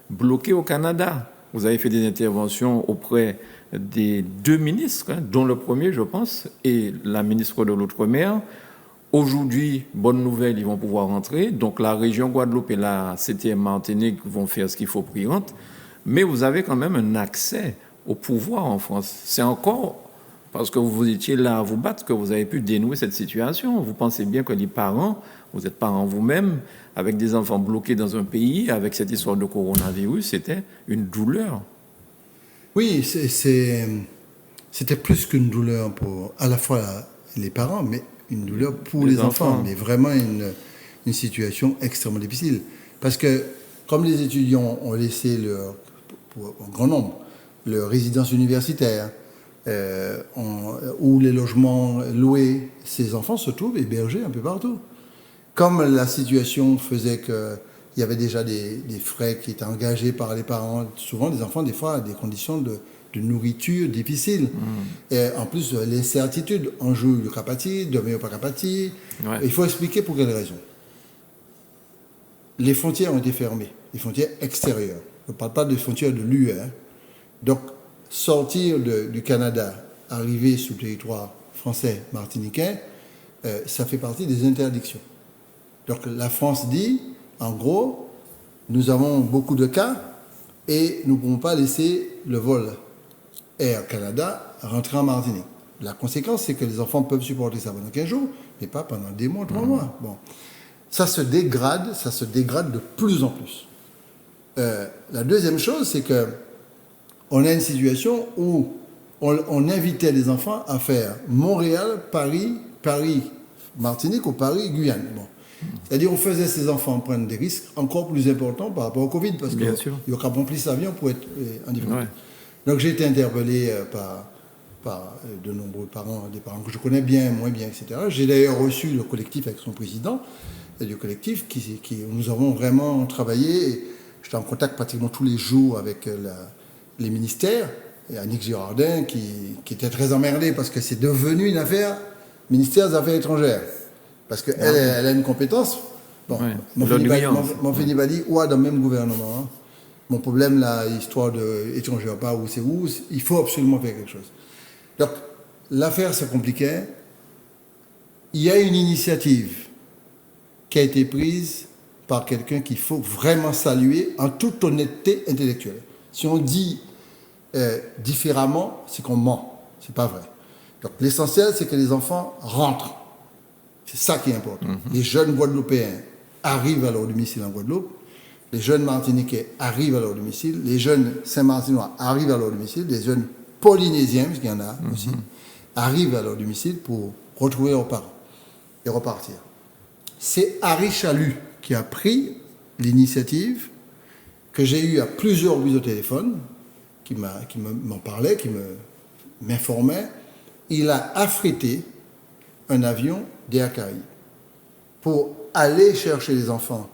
bloqués au Canada. Vous avez fait des interventions auprès des deux ministres, dont le premier, je pense, et la ministre de l'Outre-mer. Aujourd'hui, bonne nouvelle, ils vont pouvoir rentrer. Donc la région Guadeloupe et la CTM Martinique vont faire ce qu'il faut pour y rentrer. Mais vous avez quand même un accès au pouvoir en France. C'est encore parce que vous étiez là à vous battre que vous avez pu dénouer cette situation. Vous pensez bien que les parents, vous êtes parents vous-même, avec des enfants bloqués dans un pays, avec cette histoire de coronavirus, c'était une douleur. Oui, c'était plus qu'une douleur pour à la fois les parents, mais une douleur pour les enfants. Mais vraiment une situation extrêmement difficile. Parce que comme les étudiants ont laissé en grand nombre, leur résidence universitaire, ou les logements loués, ces enfants se trouvent hébergés un peu partout. Comme la situation faisait qu'il y avait déjà des frais qui étaient engagés par les parents, souvent les enfants, des fois, à des conditions de nourriture difficiles. Et en plus, l'incertitude, on joue le capati, demain pas capati. Ouais. Il faut expliquer pour quelles raisons. Les frontières ont été fermées, les frontières extérieures. Je ne parle pas des frontières de l'UE. Donc, sortir du Canada, arriver sur le territoire français, martiniquais, ça fait partie des interdictions. Donc, la France dit, en gros, nous avons beaucoup de cas et nous ne pouvons pas laisser le vol Air Canada rentrer en Martinique. La conséquence, c'est que les enfants peuvent supporter ça pendant 15 jours, mais pas pendant des mois, 3 mois. Bon. Ça se dégrade de plus en plus. La deuxième chose, c'est que on a une situation où on invitait les enfants à faire Montréal, Paris, Martinique ou Paris, Guyane. Bon. C'est-à-dire on faisait ces enfants prendre des risques encore plus importants par rapport au Covid, parce qu'il n'y a qu'à remplir l'avion pour être en difficulté. Ouais. Donc j'ai été interpellé par de nombreux parents, des parents que je connais bien, moins bien, etc. J'ai d'ailleurs reçu le collectif avec son président, du collectif qui nous avons vraiment travaillé. J'étais en contact pratiquement tous les jours avec les ministères, et Annick Girardin qui était très emmerdée parce que c'est devenu une affaire ministère des Affaires étrangères. Parce qu'elle elle a une compétence. Bon, mon fini va dire, ouais, dans le même gouvernement. Hein. Mon problème, là, histoire d'étrangers, pas où c'est où, il faut absolument faire quelque chose. Donc, l'affaire se compliquait. Il y a une initiative qui a été prise par quelqu'un qu'il faut vraiment saluer en toute honnêteté intellectuelle. Si on dit différemment, c'est qu'on ment. C'est pas vrai. Donc, l'essentiel, c'est que les enfants rentrent. C'est ça qui est important. Les jeunes Guadeloupéens arrivent à leur domicile en Guadeloupe, les jeunes Martiniquais arrivent à leur domicile, les jeunes Saint-Martinois arrivent à leur domicile, les jeunes Polynésiens, parce qu'il y en a aussi, arrivent à leur domicile pour retrouver leurs parents et repartir. C'est Harry Chalut qui a pris l'initiative, que j'ai eu à plusieurs reprises au téléphone, qui m'en parlait, qui m'informait. Il a affrété un avion d'Air Caraïbes pour aller chercher les enfants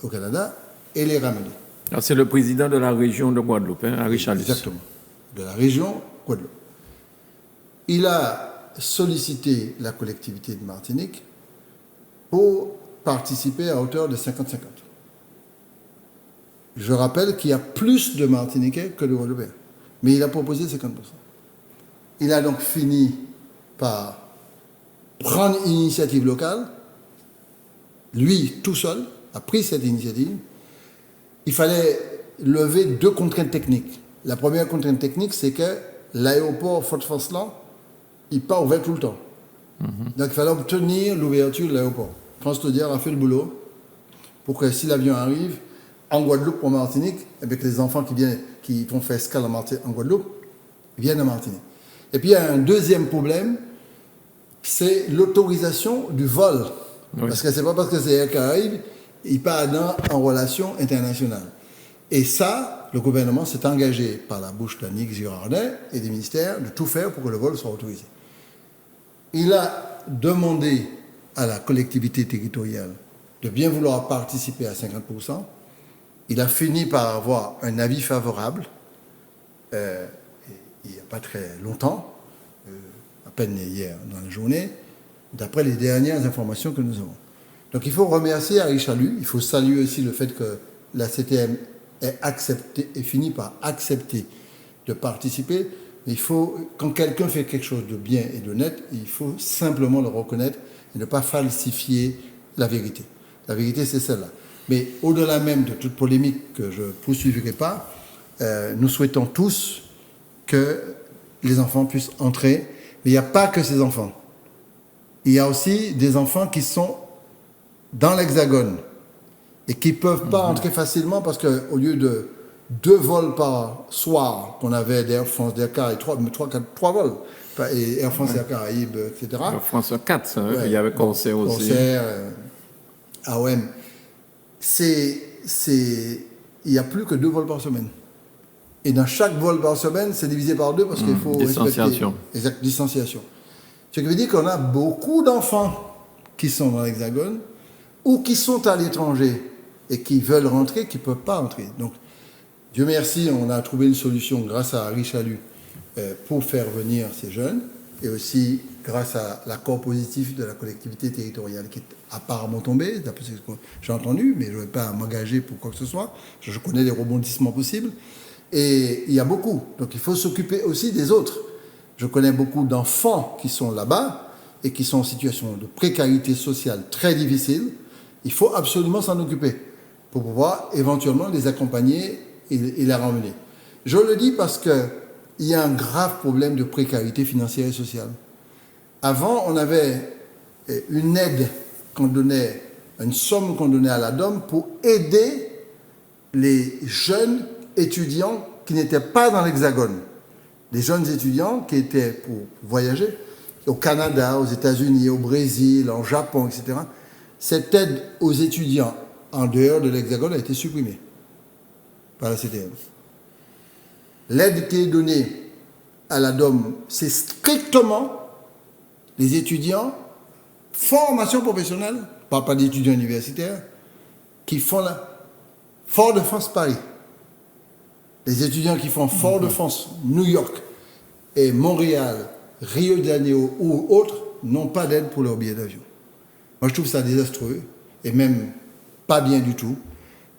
au Canada et les ramener. Alors c'est le président de la région de Guadeloupe, Harry Chalut. Exactement, de la région Guadeloupe. Il a sollicité la collectivité de Martinique pour participer à hauteur de 50-50. Je rappelle qu'il y a plus de Martiniquais que de Guadeloupéens, mais il a proposé 50%. Il a donc fini par prendre une initiative locale. Lui, tout seul, a pris cette initiative. Il fallait lever 2 contraintes techniques. La première contrainte technique, c'est que l'aéroport Fort-François, il pas ouvert tout le temps. Donc il fallait obtenir l'ouverture de l'aéroport. France Audiard a fait le boulot pour que si l'avion arrive en Guadeloupe ou en Martinique, avec les enfants qui vont faire escale en Guadeloupe, viennent en Martinique. Et puis il y a un deuxième problème, c'est l'autorisation du vol Oui. Parce que c'est pas parce que c'est Air Caraïbes, il part en relation internationale. Et ça, le gouvernement s'est engagé par la bouche d'Annick Girardin et des ministères de tout faire pour que le vol soit autorisé. Il a demandé à la collectivité territoriale de bien vouloir participer à 50%. Il a fini par avoir un avis favorable il n'y a pas très longtemps, à peine hier dans la journée, d'après les dernières informations que nous avons. Donc il faut remercier Harry Chalut, il faut saluer aussi le fait que la CTM ait accepté et fini par accepter de participer. Mais il faut, quand quelqu'un fait quelque chose de bien et d'honnête, il faut simplement le reconnaître et ne pas falsifier la vérité. La vérité, c'est celle-là. Mais au-delà même de toute polémique que je ne poursuivrai pas, nous souhaitons tous que les enfants puissent entrer. Mais il n'y a pas que ces enfants. Il y a aussi des enfants qui sont dans l'Hexagone et qui ne peuvent pas entrer facilement parce qu'au lieu de 2 vols par soir qu'on avait d'Air France, d'Air Caraïbes, 3 vols, et Air France, Air Caraïbes, etc. Air France 4, hein, il y avait Corsair aussi. Corsair, AOM. Il n'y a plus que 2 vols par semaine. Et dans chaque vol par semaine, c'est divisé par 2 parce qu'il faut distanciation. Exact, distanciation. Ce qui veut dire qu'on a beaucoup d'enfants qui sont dans l'Hexagone ou qui sont à l'étranger et qui veulent rentrer, qui ne peuvent pas rentrer. Donc, Dieu merci, on a trouvé une solution grâce à Harry Chalut pour faire venir ces jeunes et aussi grâce à l'accord positif de la collectivité territoriale qui est apparemment tombé, d'après ce que j'ai entendu, mais je ne vais pas m'engager pour quoi que ce soit. Je connais les rebondissements possibles. Et il y a beaucoup. Donc il faut s'occuper aussi des autres. Je connais beaucoup d'enfants qui sont là-bas et qui sont en situation de précarité sociale très difficile. Il faut absolument s'en occuper pour pouvoir éventuellement les accompagner et les ramener. Je le dis parce qu'il y a un grave problème de précarité financière et sociale. Avant, on avait une aide qu'on donnait, une somme qu'on donnait à la DOM pour aider les jeunes étudiants qui n'étaient pas dans l'Hexagone. Les jeunes étudiants qui étaient pour voyager au Canada, aux États-Unis, au Brésil, en Japon, etc. Cette aide aux étudiants en dehors de l'Hexagone a été supprimée par la CTM. L'aide qui est donnée à la DOM, c'est strictement les étudiants, formation professionnelle, pas d'étudiants universitaires, qui font la Fort-de-France-Paris. Les étudiants qui font Fort-de-France, New York et Montréal, Rio de Janeiro ou autres n'ont pas d'aide pour leur billet d'avion. Moi, je trouve ça désastreux et même pas bien du tout.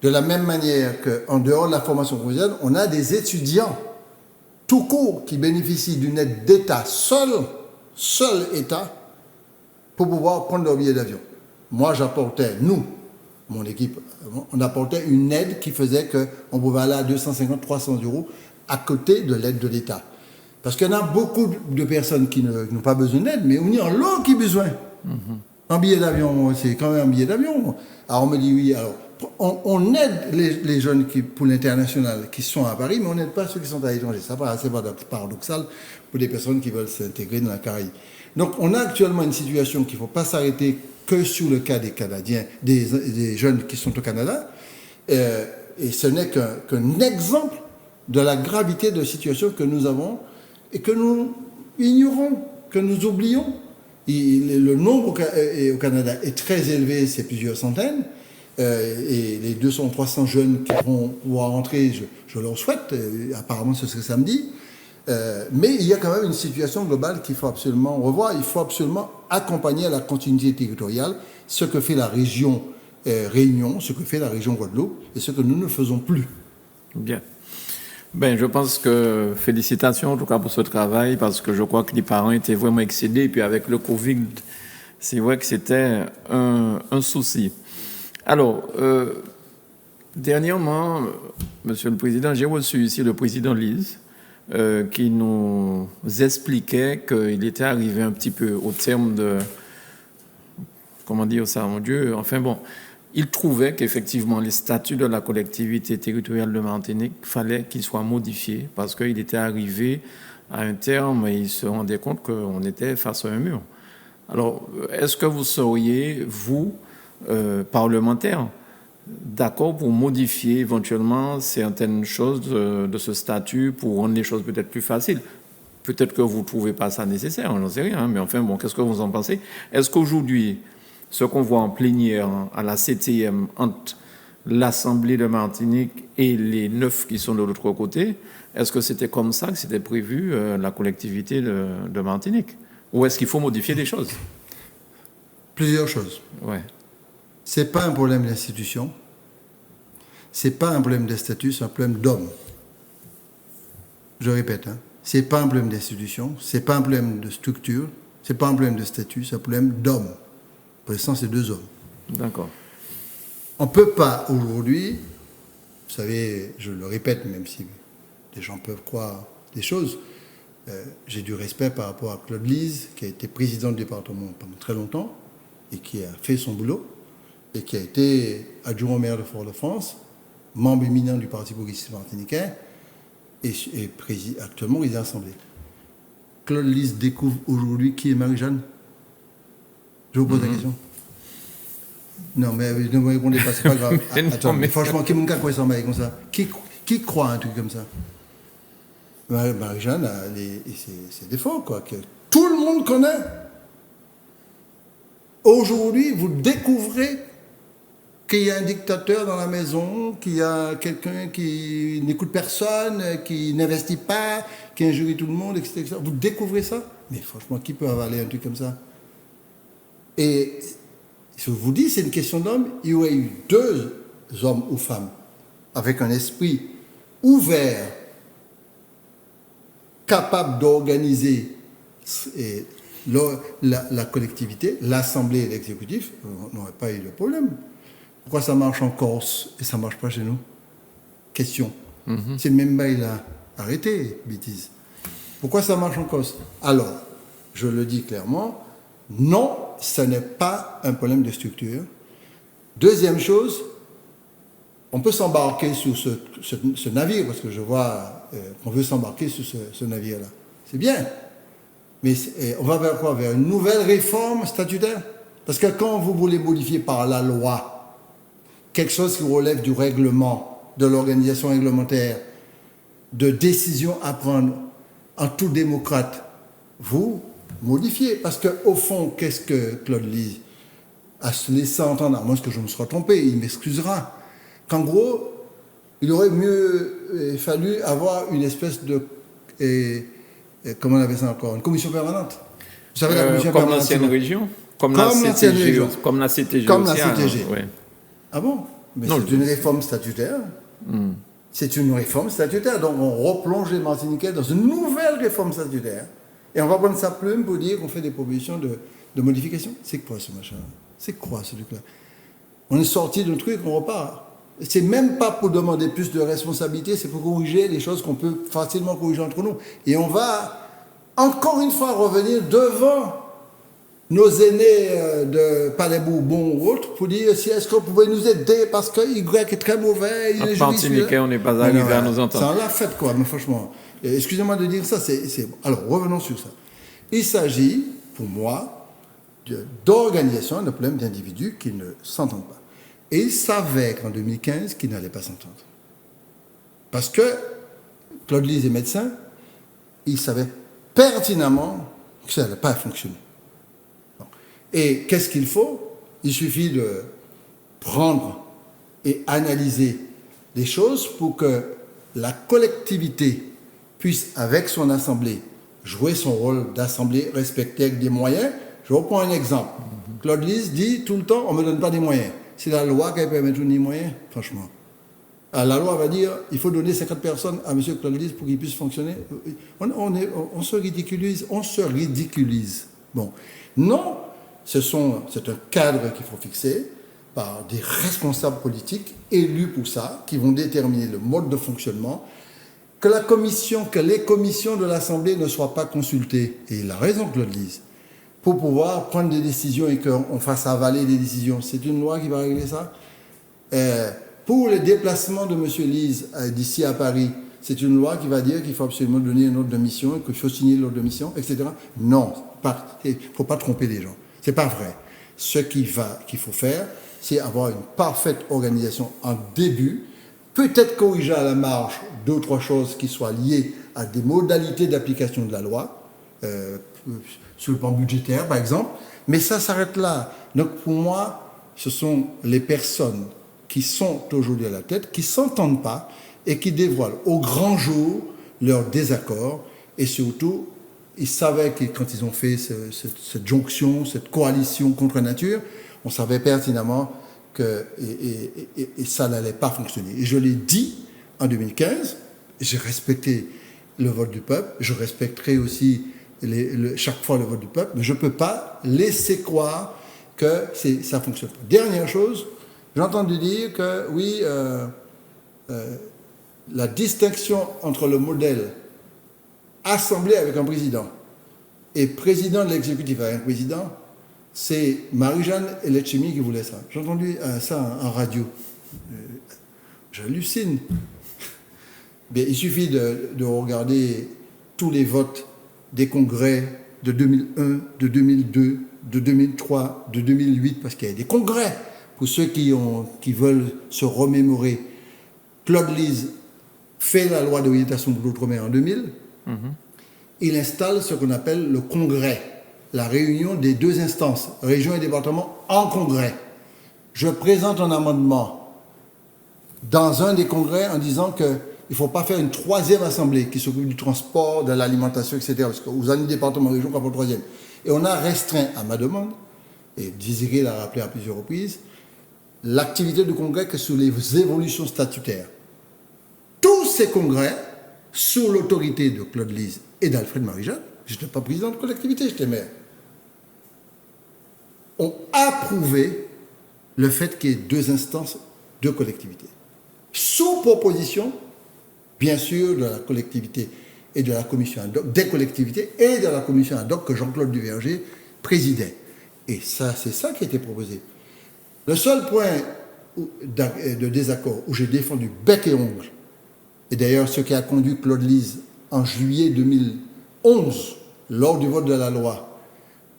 De la même manière qu'en dehors de la formation professionnelle, on a des étudiants tout court qui bénéficient d'une aide d'État, seul État, pour pouvoir prendre leur billet d'avion. Moi, j'apportais, nous, mon équipe, on apportait une aide qui faisait qu'on pouvait aller à 250, 300 euros à côté de l'aide de l'État. Parce qu'il y en a beaucoup de personnes qui n'ont pas besoin d'aide, mais on y en a qui ont besoin. Un billet d'avion, c'est quand même un billet d'avion. Alors on me dit oui, alors on aide les jeunes pour l'international qui sont à Paris, mais on n'aide pas ceux qui sont à l'étranger. Ça paraît assez paradoxal pour des personnes qui veulent s'intégrer dans la Caraïbe. Donc on a actuellement une situation qu'il ne faut pas s'arrêter que sur le cas des Canadiens, des jeunes qui sont au Canada. Et ce n'est qu'un exemple de la gravité de la situation que nous avons et que nous ignorons, que nous oublions. Le nombre au Canada est très élevé, c'est plusieurs centaines. Et les 200 ou 300 jeunes qui vont pouvoir entrer, je leur souhaite, apparemment ce serait samedi. Mais il y a quand même une situation globale qu'il faut absolument revoir. Il faut absolument accompagner à la continuité territoriale ce que fait la région Réunion, ce que fait la région Guadeloupe et ce que nous ne faisons plus. Bien. Ben, je pense que félicitations en tout cas pour ce travail parce que je crois que les parents étaient vraiment excédés. Et puis avec le Covid, c'est vrai que c'était un souci. Alors, dernièrement, Monsieur le Président, j'ai reçu ici le président Lise qui nous expliquait qu'il était arrivé un petit peu au terme de... Comment dire ça, mon Dieu? Enfin bon, il trouvait qu'effectivement les statuts de la collectivité territoriale de Martinique, fallait qu'ils soient modifiés parce qu'il était arrivé à un terme et il se rendait compte qu'on était face à un mur. Alors, est-ce que vous seriez, vous, parlementaire, d'accord pour modifier éventuellement certaines choses de ce statut pour rendre les choses peut-être plus faciles? Peut-être que vous ne trouvez pas ça nécessaire, on n'en sait rien, mais enfin, bon, qu'est-ce que vous en pensez? Est-ce qu'aujourd'hui, ce qu'on voit en plénière à la 7e entre l'Assemblée de Martinique et les 9 qui sont de l'autre côté, est-ce que c'était comme ça que c'était prévu la collectivité de Martinique? Ou est-ce qu'il faut modifier des choses? Plusieurs choses. Ouais. C'est pas un problème d'institution, c'est pas un problème de statut, c'est un problème d'homme. Je répète, c'est pas un problème d'institution, c'est pas un problème de structure, c'est pas un problème de statut, c'est un problème d'homme. Pour l'instant, c'est 2 hommes. D'accord. On ne peut pas aujourd'hui, vous savez, je le répète, même si des gens peuvent croire des choses, j'ai du respect par rapport à Claude Lise, qui a été président du département pendant très longtemps, et qui a fait son boulot, et qui a été adjoint au maire de Fort-de-France, membre éminent du Parti progressiste martiniquais, et actuellement il est à l'Assemblée. Claude Lise découvre aujourd'hui qui est Marie-Jeanne. Je vous pose la question. Non, mais ne me répondez pas, c'est pas grave. Attends, mais franchement, qui m'a quoi ça comme ça? Qui croit à un truc comme ça? Marie-Jeanne a ses défauts, quoi, que tout le monde connaît. Aujourd'hui, vous découvrez qu'il y a un dictateur dans la maison, qu'il y a quelqu'un qui n'écoute personne, qui n'investit pas, qui injurie tout le monde, etc., etc. Vous découvrez ça? Mais franchement, qui peut avaler un truc comme ça? Et je vous dis, c'est une question d'homme. Il y aurait eu 2 hommes ou femmes avec un esprit ouvert, capable d'organiser la collectivité, l'Assemblée et l'exécutif, on n'aurait pas eu de problème. Pourquoi ça marche en Corse et ça ne marche pas chez nous? Question. C'est même pas il a arrêté, bêtise. Pourquoi ça marche en Corse? Alors, je le dis clairement, non, ce n'est pas un problème de structure. Deuxième chose, on peut s'embarquer sur ce navire, parce que je vois qu'on veut s'embarquer sur ce navire-là. C'est bien. Mais on va vers quoi? Vers une nouvelle réforme statutaire? Parce que quand vous voulez modifier par la loi quelque chose qui relève du règlement, de l'organisation réglementaire, de décision à prendre en tout démocrate, vous modifiez. Parce qu'au fond, qu'est-ce que Claude Lise a laissé entendre, à moins que je me sois trompé, il m'excusera, qu'en gros, il aurait mieux fallu avoir une espèce de... comment on appelle ça encore? Une commission permanente. Vous savez, la commission comme permanente, l'ancienne région? Comme l'ancienne région. Comme la CTG. Comme aussi, la CTG. Ouais. Ah bon? Mais Non, c'est une réforme statutaire. C'est une réforme statutaire. Donc on replonge les Martiniquais dans une nouvelle réforme statutaire. Et on va prendre sa plume pour dire qu'on fait des propositions de modification. C'est quoi ce machin? C'est quoi ce truc-là? On est sorti d'un truc, on repart. C'est même pas pour demander plus de responsabilité, c'est pour corriger les choses qu'on peut facilement corriger entre nous. Et on va encore une fois revenir devant nos aînés de Palais-Bourbon ou autres pour dire si est-ce qu'on pouvait nous aider parce que Y est très mauvais. En Martinique, on n'est pas arrivé à nous entendre. Ça en l'a fait, quoi, mais franchement. Excusez-moi de dire ça, Alors, revenons sur ça. Il s'agit, pour moi, d'organisation d'un problème d'individus qui ne s'entendent pas. Et ils savaient qu'en 2015, qu'ils n'allaient pas s'entendre. Parce que Claude Lise est médecin, il savait pertinemment que ça n'allait pas fonctionner. Et qu'est-ce qu'il faut? Il suffit de prendre et analyser les choses pour que la collectivité puisse, avec son assemblée, jouer son rôle d'assemblée respectée avec des moyens. Je reprends un exemple. Claude Lise dit tout le temps, on ne me donne pas des moyens. C'est la loi qui permet de donner des moyens, franchement. Alors, la loi va dire, il faut donner 50 personnes à M. Claude Lise pour qu'il puisse fonctionner. On se ridiculise, Bon, non, c'est un cadre qu'il faut fixer par des responsables politiques élus pour ça, qui vont déterminer le mode de fonctionnement, que les commissions de l'Assemblée ne soient pas consultées. Et il a raison, Claude Lise, pour pouvoir prendre des décisions et qu'on fasse avaler des décisions. C'est une loi qui va régler ça. Pour les déplacements de M. Lise d'ici à Paris, c'est une loi qui va dire qu'il faut absolument donner un ordre de mission, qu'il faut signer l'ordre de mission, etc. Non, il ne faut pas tromper les gens. C'est pas vrai. Ce qu'il faut faire, c'est avoir une parfaite organisation en début, peut-être corriger à la marge d'autres choses qui soient liées à des modalités d'application de la loi, sur le plan budgétaire par exemple, mais ça s'arrête là. Donc pour moi, ce sont les personnes qui sont aujourd'hui à la tête, qui ne s'entendent pas et qui dévoilent au grand jour leur désaccord. Et surtout, ils savaient que quand ils ont fait cette jonction, cette coalition contre nature, on savait pertinemment que et ça n'allait pas fonctionner. Et je l'ai dit en 2015, j'ai respecté le vote du peuple, je respecterai aussi chaque fois le vote du peuple, mais je ne peux pas laisser croire que ça ne fonctionne pas. Dernière chose, j'ai entendu dire que oui, la distinction entre le modèle assemblée avec un président et président de l'exécutif avec un président, c'est Marie-Jeanne Eletchimi qui voulait ça. J'ai entendu ça en radio. J'hallucine. Bien, il suffit de regarder tous les votes des congrès de 2001, de 2002, de 2003, de 2008, parce qu'il y a des congrès. Pour ceux qui veulent se remémorer, Claude Lise fait la loi d'orientation de l'outre-mer en 2000. Il installe ce qu'on appelle le congrès, la réunion des deux instances, région et département, en congrès. Je présente un amendement dans un des congrès en disant qu'il ne faut pas faire une troisième assemblée qui s'occupe du transport, de l'alimentation, etc. Parce que vous avez un département, région, pas pour le troisième. Et on a restreint à ma demande, et Désiré l'a rappelé à plusieurs reprises, l'activité du congrès que sur les évolutions statutaires. Tous ces congrès, sous l'autorité de Claude Lise et d'Alfred Marie-Jeanne, je n'étais pas président de collectivité, j'étais maire, ont approuvé le fait qu'il y ait deux instances de collectivité. Sous proposition, bien sûr, de la collectivité et de la commission ad hoc, des collectivités et de la commission ad hoc que Jean-Claude Duverger présidait. Et ça, c'est ça qui a été proposé. Le seul point de désaccord où j'ai défendu bec et ongle, et d'ailleurs ce qui a conduit Claude Lise en juillet 2011, lors du vote de la loi,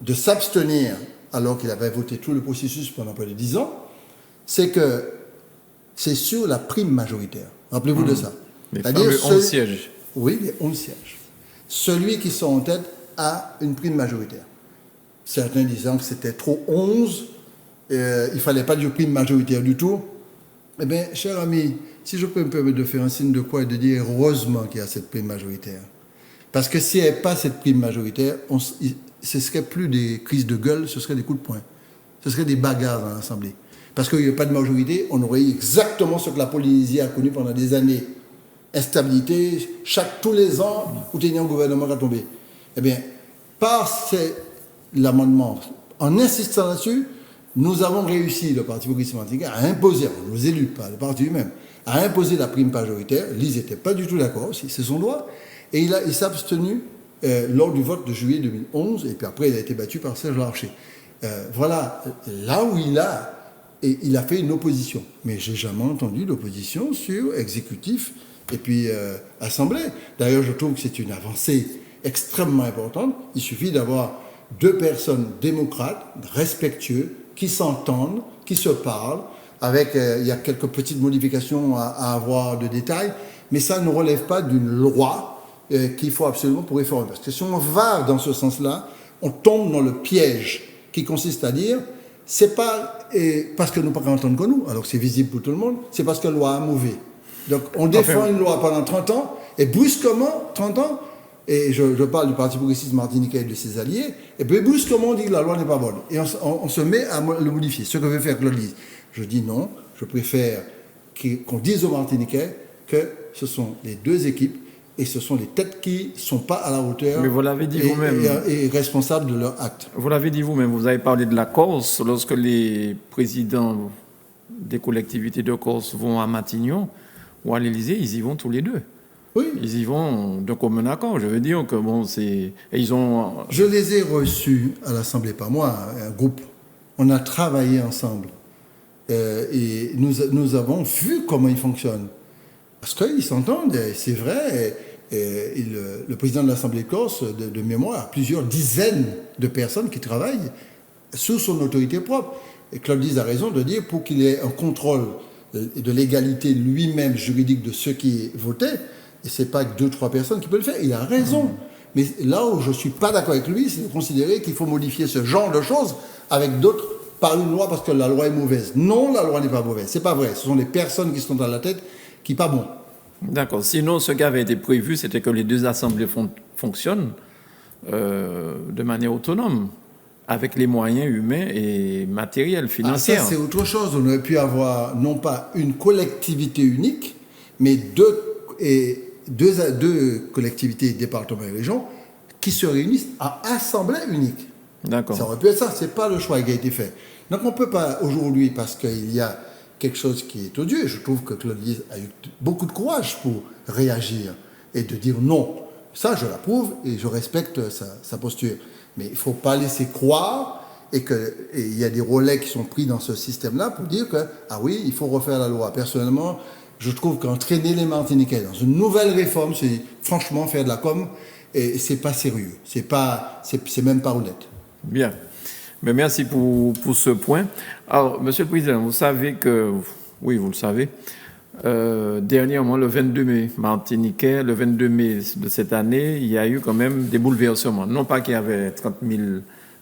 de s'abstenir alors qu'il avait voté tout le processus pendant près de 10 ans, c'est que c'est sur la prime majoritaire. Rappelez-vous de ça. Les fameux 11 sièges. Oui, les 11 sièges. Celui qui sort en tête a une prime majoritaire. Certains disant que c'était trop 11, il ne fallait pas de prime majoritaire du tout. Eh bien, cher ami, si je peux me permettre de faire un signe de croix et de dire heureusement qu'il y a cette prime majoritaire. Parce que s'il n'y avait pas cette prime majoritaire, ce ne serait plus des crises de gueule, ce serait des coups de poing. Ce serait des bagarres dans l'Assemblée. Parce qu'il n'y a pas de majorité, on aurait eu exactement ce que la Polynésie a connu pendant des années. Instabilité, tous les ans, où il y a un gouvernement qui a tombé. Eh bien, par l'amendement, en insistant là-dessus, nous avons réussi, le Parti progressiste martiniquais, à imposer, nos élus, pas le parti lui-même, à imposer la prime majoritaire. Lise n'était pas du tout d'accord, c'est son droit. Et il s'est abstenu lors du vote de juillet 2011, et puis après il a été battu par Serge Larcher. Voilà, là où il a fait une opposition. Mais j'ai jamais entendu d'opposition sur exécutif et puis assemblée. D'ailleurs, je trouve que c'est une avancée extrêmement importante. Il suffit d'avoir deux personnes démocrates, respectueux, qui s'entendent, qui se parlent, avec, il y a quelques petites modifications à avoir de détails, mais ça ne relève pas d'une loi qu'il faut absolument pour réformer. Parce que si on va dans ce sens-là, on tombe dans le piège qui consiste à dire, c'est pas parce que nous ne pas entendre que nous, alors que c'est visible pour tout le monde, c'est parce que la loi est mauvaise. Donc on défend une loi pendant 30 ans, et brusquement, 30 ans, et je parle du Parti progressiste martiniquais et de ses alliés, et puis brusquement on dit que la loi n'est pas bonne. Et on se met à le modifier, ce que veut faire Claude Lise. Je dis non, je préfère qu'on dise aux Martiniquais que ce sont les deux équipes et ce sont les têtes qui ne sont pas à la hauteur. Mais vous l'avez dit vous-même. Et responsables de leur acte. Vous l'avez dit vous-même, vous avez parlé de la Corse. Lorsque les présidents des collectivités de Corse vont à Matignon ou à l'Élysée, ils y vont tous les deux. Oui. Ils y vont de commun accord. Je veux dire que bon, c'est. Et ils ont. Je les ai reçus à l'Assemblée, pas moi, un groupe. On a travaillé ensemble. Et nous avons vu comment ils fonctionnent. Parce qu'ils s'entendent, c'est vrai. Le président de l'Assemblée de Corse, de mémoire, a plusieurs dizaines de personnes qui travaillent sous son autorité propre. Et Claude Diz a raison de dire, pour qu'il ait un contrôle de l'égalité lui-même juridique de ceux qui votaient, et ce n'est pas que 2-3 personnes qui peuvent le faire, il a raison. Mais là où je ne suis pas d'accord avec lui, c'est de considérer qu'il faut modifier ce genre de choses avec d'autres par une loi parce que la loi est mauvaise. Non, la loi n'est pas mauvaise. C'est pas vrai. Ce sont les personnes qui sont dans la tête qui ne sont pas bon. D'accord. Sinon, ce qui avait été prévu, c'était que les deux assemblées fonctionnent de manière autonome, avec les moyens humains et matériels, financiers. Ça, c'est autre chose. On aurait pu avoir non pas une collectivité unique, mais deux collectivités, départements et régions, qui se réunissent à assemblée unique. D'accord. Ça aurait pu être ça. C'est pas le choix qui a été fait. Donc on ne peut pas aujourd'hui, parce qu'il y a quelque chose qui est odieux, et je trouve que Claude Diz a eu beaucoup de courage pour réagir et de dire non. Ça, je l'approuve et je respecte sa posture. Mais il ne faut pas laisser croire et qu'il y a des relais qui sont pris dans ce système-là pour dire que, ah oui, il faut refaire la loi. Personnellement, je trouve qu'entraîner les Martiniquais dans une nouvelle réforme, c'est franchement faire de la com et c'est pas sérieux. C'est même pas honnête. Bien. Mais merci pour ce point. Alors, Monsieur le Président, vous savez que, oui, vous le savez, dernièrement, le 22 mai martiniquais, le 22 mai de cette année, il y a eu quand même des bouleversements. Non pas qu'il y avait 30 000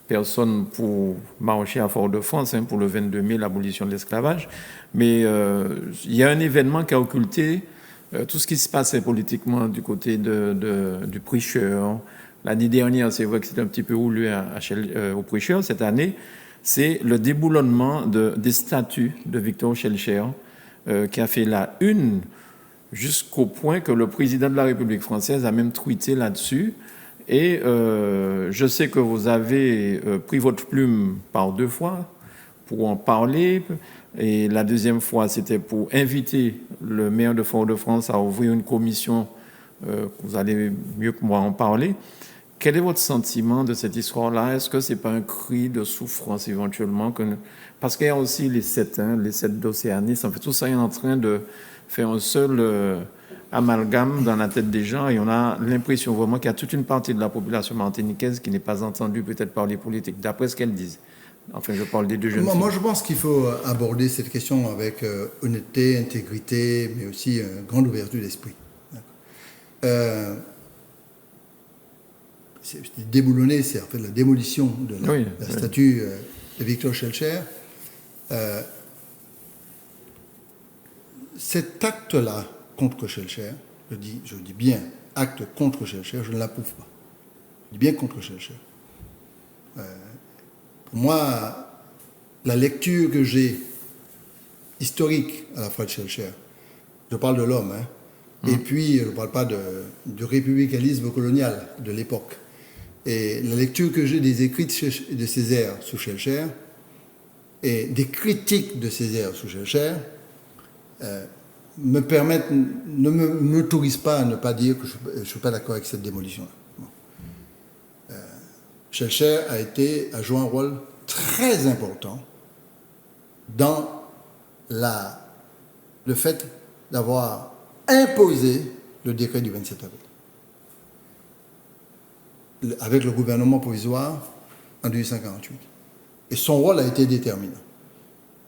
personnes pour marcher à Fort-de-France pour le 22 mai, l'abolition de l'esclavage, mais il y a un événement qui a occulté tout ce qui se passait politiquement du côté du prêcheur. L'année dernière, c'est vrai que c'était un petit peu houleux au prêcheur. Cette année, c'est le déboulonnement des statuts de Victor Schœlcher qui a fait la une jusqu'au point que le président de la République française a même tweeté là-dessus. Et je sais que vous avez pris votre plume par 2 fois pour en parler. Et la deuxième fois, c'était pour inviter le maire de Fort-de-France à ouvrir une commission. Vous allez mieux que moi en parler. Quel est votre sentiment de cette histoire-là? Est-ce que ce n'est pas un cri de souffrance éventuellement Parce qu'il y a aussi les 7 d'Océanie. En fait, tout ça est en train de faire un seul amalgame dans la tête des gens et on a l'impression vraiment qu'il y a toute une partie de la population martiniquaise qui n'est pas entendue peut-être par les politiques, d'après ce qu'elles disent. Enfin, je parle des deux jeunes filles. Moi, je pense qu'il faut aborder cette question avec honnêteté, intégrité, mais aussi grande ouverture d'esprit. Déboulonner, c'est en fait la démolition de la statue de Victor Schœlcher. Cet acte-là contre Schœlcher, je dis bien acte contre Schœlcher, je ne l'approuve pas. Je dis bien contre Schœlcher. Pour moi, la lecture que j'ai historique à la fois de Schœlcher, je parle de l'homme, et puis je ne parle pas du républicanisme colonial de l'époque. Et la lecture que j'ai des écrits de Césaire sous Schœlcher et des critiques de Césaire sous Schœlcher ne m'autorisent pas à ne pas dire que je ne suis pas d'accord avec cette démolition-là. Schœlcher a joué un rôle très important dans le fait d'avoir imposé le décret du 27 avril. Avec le gouvernement provisoire en 1848. Et son rôle a été déterminant.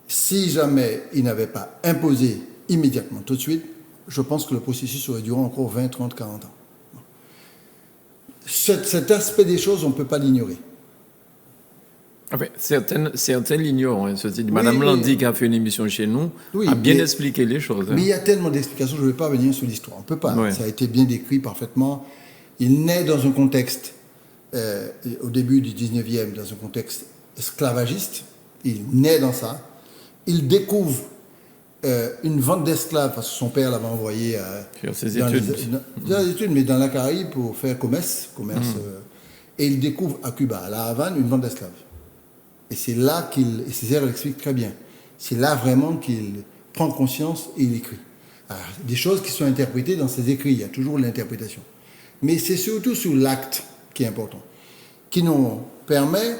Si jamais il n'avait pas imposé immédiatement, tout de suite, je pense que le processus aurait duré encore 20, 30, 40 ans. Cet aspect des choses, on ne peut pas l'ignorer. Enfin, certains l'ignorent. Madame Landy, qui a fait une émission chez nous, a bien expliqué les choses. Mais il y a tellement d'explications, je ne vais pas venir sur l'histoire. On ne peut pas. Ouais. Ça a été bien décrit parfaitement. Il naît dans un contexte, au début du 19e, dans un contexte esclavagiste. Il naît dans ça. Il découvre une vente d'esclaves, parce que son père l'avait envoyé faire ses études. Dans les études, mais dans la Caraïbe pour faire commerce. Et il découvre à Cuba, à La Havane, une vente d'esclaves. Et c'est là et Césaire l'explique très bien, c'est là vraiment qu'il prend conscience et il écrit. Alors, des choses qui sont interprétées dans ses écrits, il y a toujours l'interprétation. Mais c'est surtout sur l'acte qui est important, qui nous permet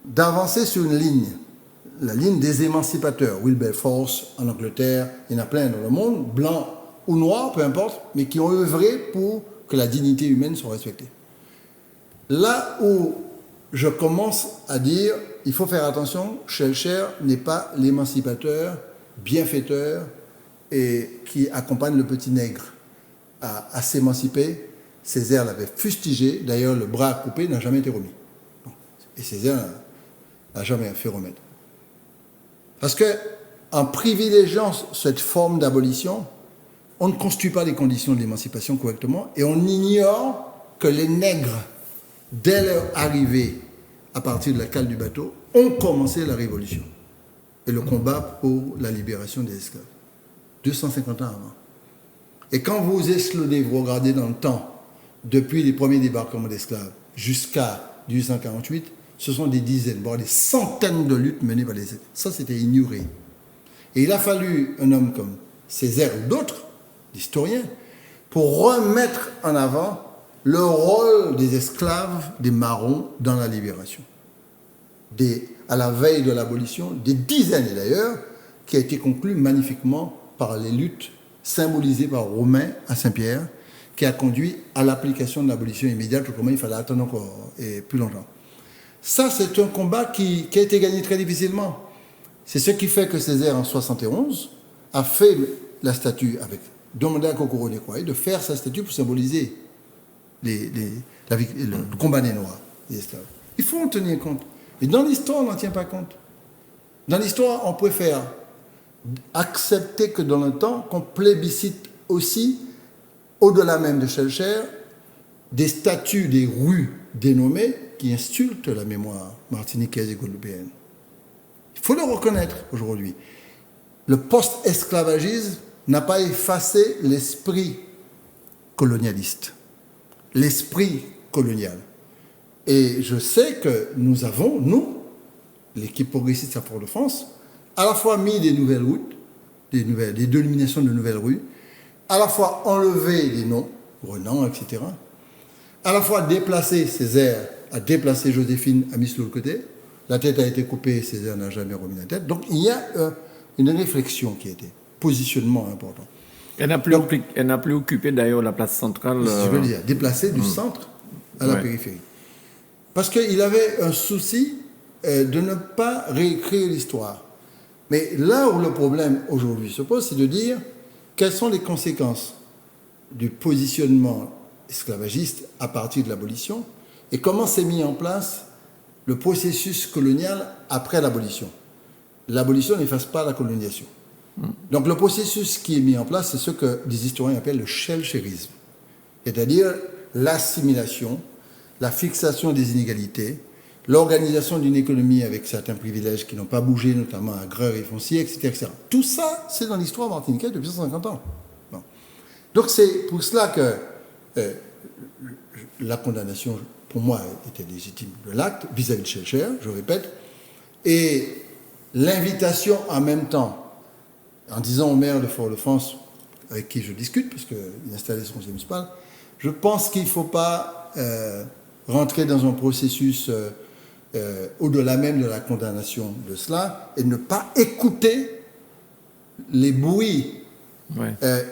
d'avancer sur une ligne, la ligne des émancipateurs. Wilberforce en Angleterre, il y en a plein dans le monde, blancs ou noirs, peu importe, mais qui ont œuvré pour que la dignité humaine soit respectée. Là où je commence à dire, il faut faire attention, Schellcher n'est pas l'émancipateur, bienfaiteur, et qui accompagne le petit nègre à s'émanciper. Césaire l'avait fustigé, d'ailleurs le bras coupé n'a jamais été remis. Et Césaire n'a jamais fait remettre. Parce que en privilégiant cette forme d'abolition, on ne constitue pas les conditions de l'émancipation correctement et on ignore que les nègres, dès leur arrivée à partir de la cale du bateau, ont commencé la révolution et le combat pour la libération des esclaves. 250 ans avant. Et quand vous excluez, vous regardez dans le temps, depuis les premiers débarquements d'esclaves jusqu'à 1848, ce sont des dizaines, voire des centaines de luttes menées par les esclaves. Ça, c'était ignoré. Et il a fallu un homme comme Césaire ou d'autres, historiens, pour remettre en avant le rôle des esclaves, des marrons, dans la libération. À la veille de l'abolition, des dizaines d'ailleurs, qui a été conclue magnifiquement par les luttes symbolisées par Romain à Saint-Pierre, qui a conduit à l'application de l'abolition immédiate, autrement il fallait attendre encore et plus longtemps. Ça, c'est un combat qui a été gagné très difficilement. C'est ce qui fait que Césaire, en 71, a fait la statue avec demandé à Kokoro Nekwaï de faire sa statue pour symboliser le combat des Noirs, des esclaves. Il faut en tenir compte. Et dans l'histoire, on n'en tient pas compte. Dans l'histoire, on préfère accepter que dans le temps, qu'on plébiscite aussi, au-delà même de Schellcher, des statues des rues dénommées qui insultent la mémoire martiniquaise et guadeloupéenne. Il faut le reconnaître aujourd'hui. Le post-esclavagisme n'a pas effacé l'esprit colonialiste, l'esprit colonial. Et je sais que nous avons, nous, l'équipe progressiste à Fort-de-France, à la fois mis des nouvelles routes, des dénominations de nouvelles rues, à la fois enlevé des noms, Renan, etc., à la fois déplacé Césaire, a déplacé Joséphine, a mis sur le côté, la tête a été coupée, Césaire n'a jamais remis la tête. Donc il y a une réflexion qui a été, positionnement important. Elle n'a plus occupé d'ailleurs la place centrale. Je veux dire, déplacé du centre à la périphérie. Parce qu'il avait un souci de ne pas réécrire l'histoire. Mais là où le problème aujourd'hui se pose, c'est de dire quelles sont les conséquences du positionnement esclavagiste à partir de l'abolition et comment s'est mis en place le processus colonial après l'abolition. L'abolition n'efface pas la colonisation. Donc le processus qui est mis en place, c'est ce que des historiens appellent le schellcherisme, c'est-à-dire l'assimilation, la fixation des inégalités, l'organisation d'une économie avec certains privilèges qui n'ont pas bougé, notamment agreurs et fonciers, etc., etc. Tout ça, c'est dans l'histoire martiniquaise depuis 150 ans. Bon. Donc c'est pour cela que la condamnation, pour moi, était légitime de l'acte vis-à-vis de Schellcher, je répète, et l'invitation en même temps, en disant au maire de Fort-de-France, avec qui je discute, parce qu'il a installé son conseil municipal, je pense qu'il ne faut pas rentrer dans un processus au-delà même de la condamnation de cela, et ne pas écouter les bruits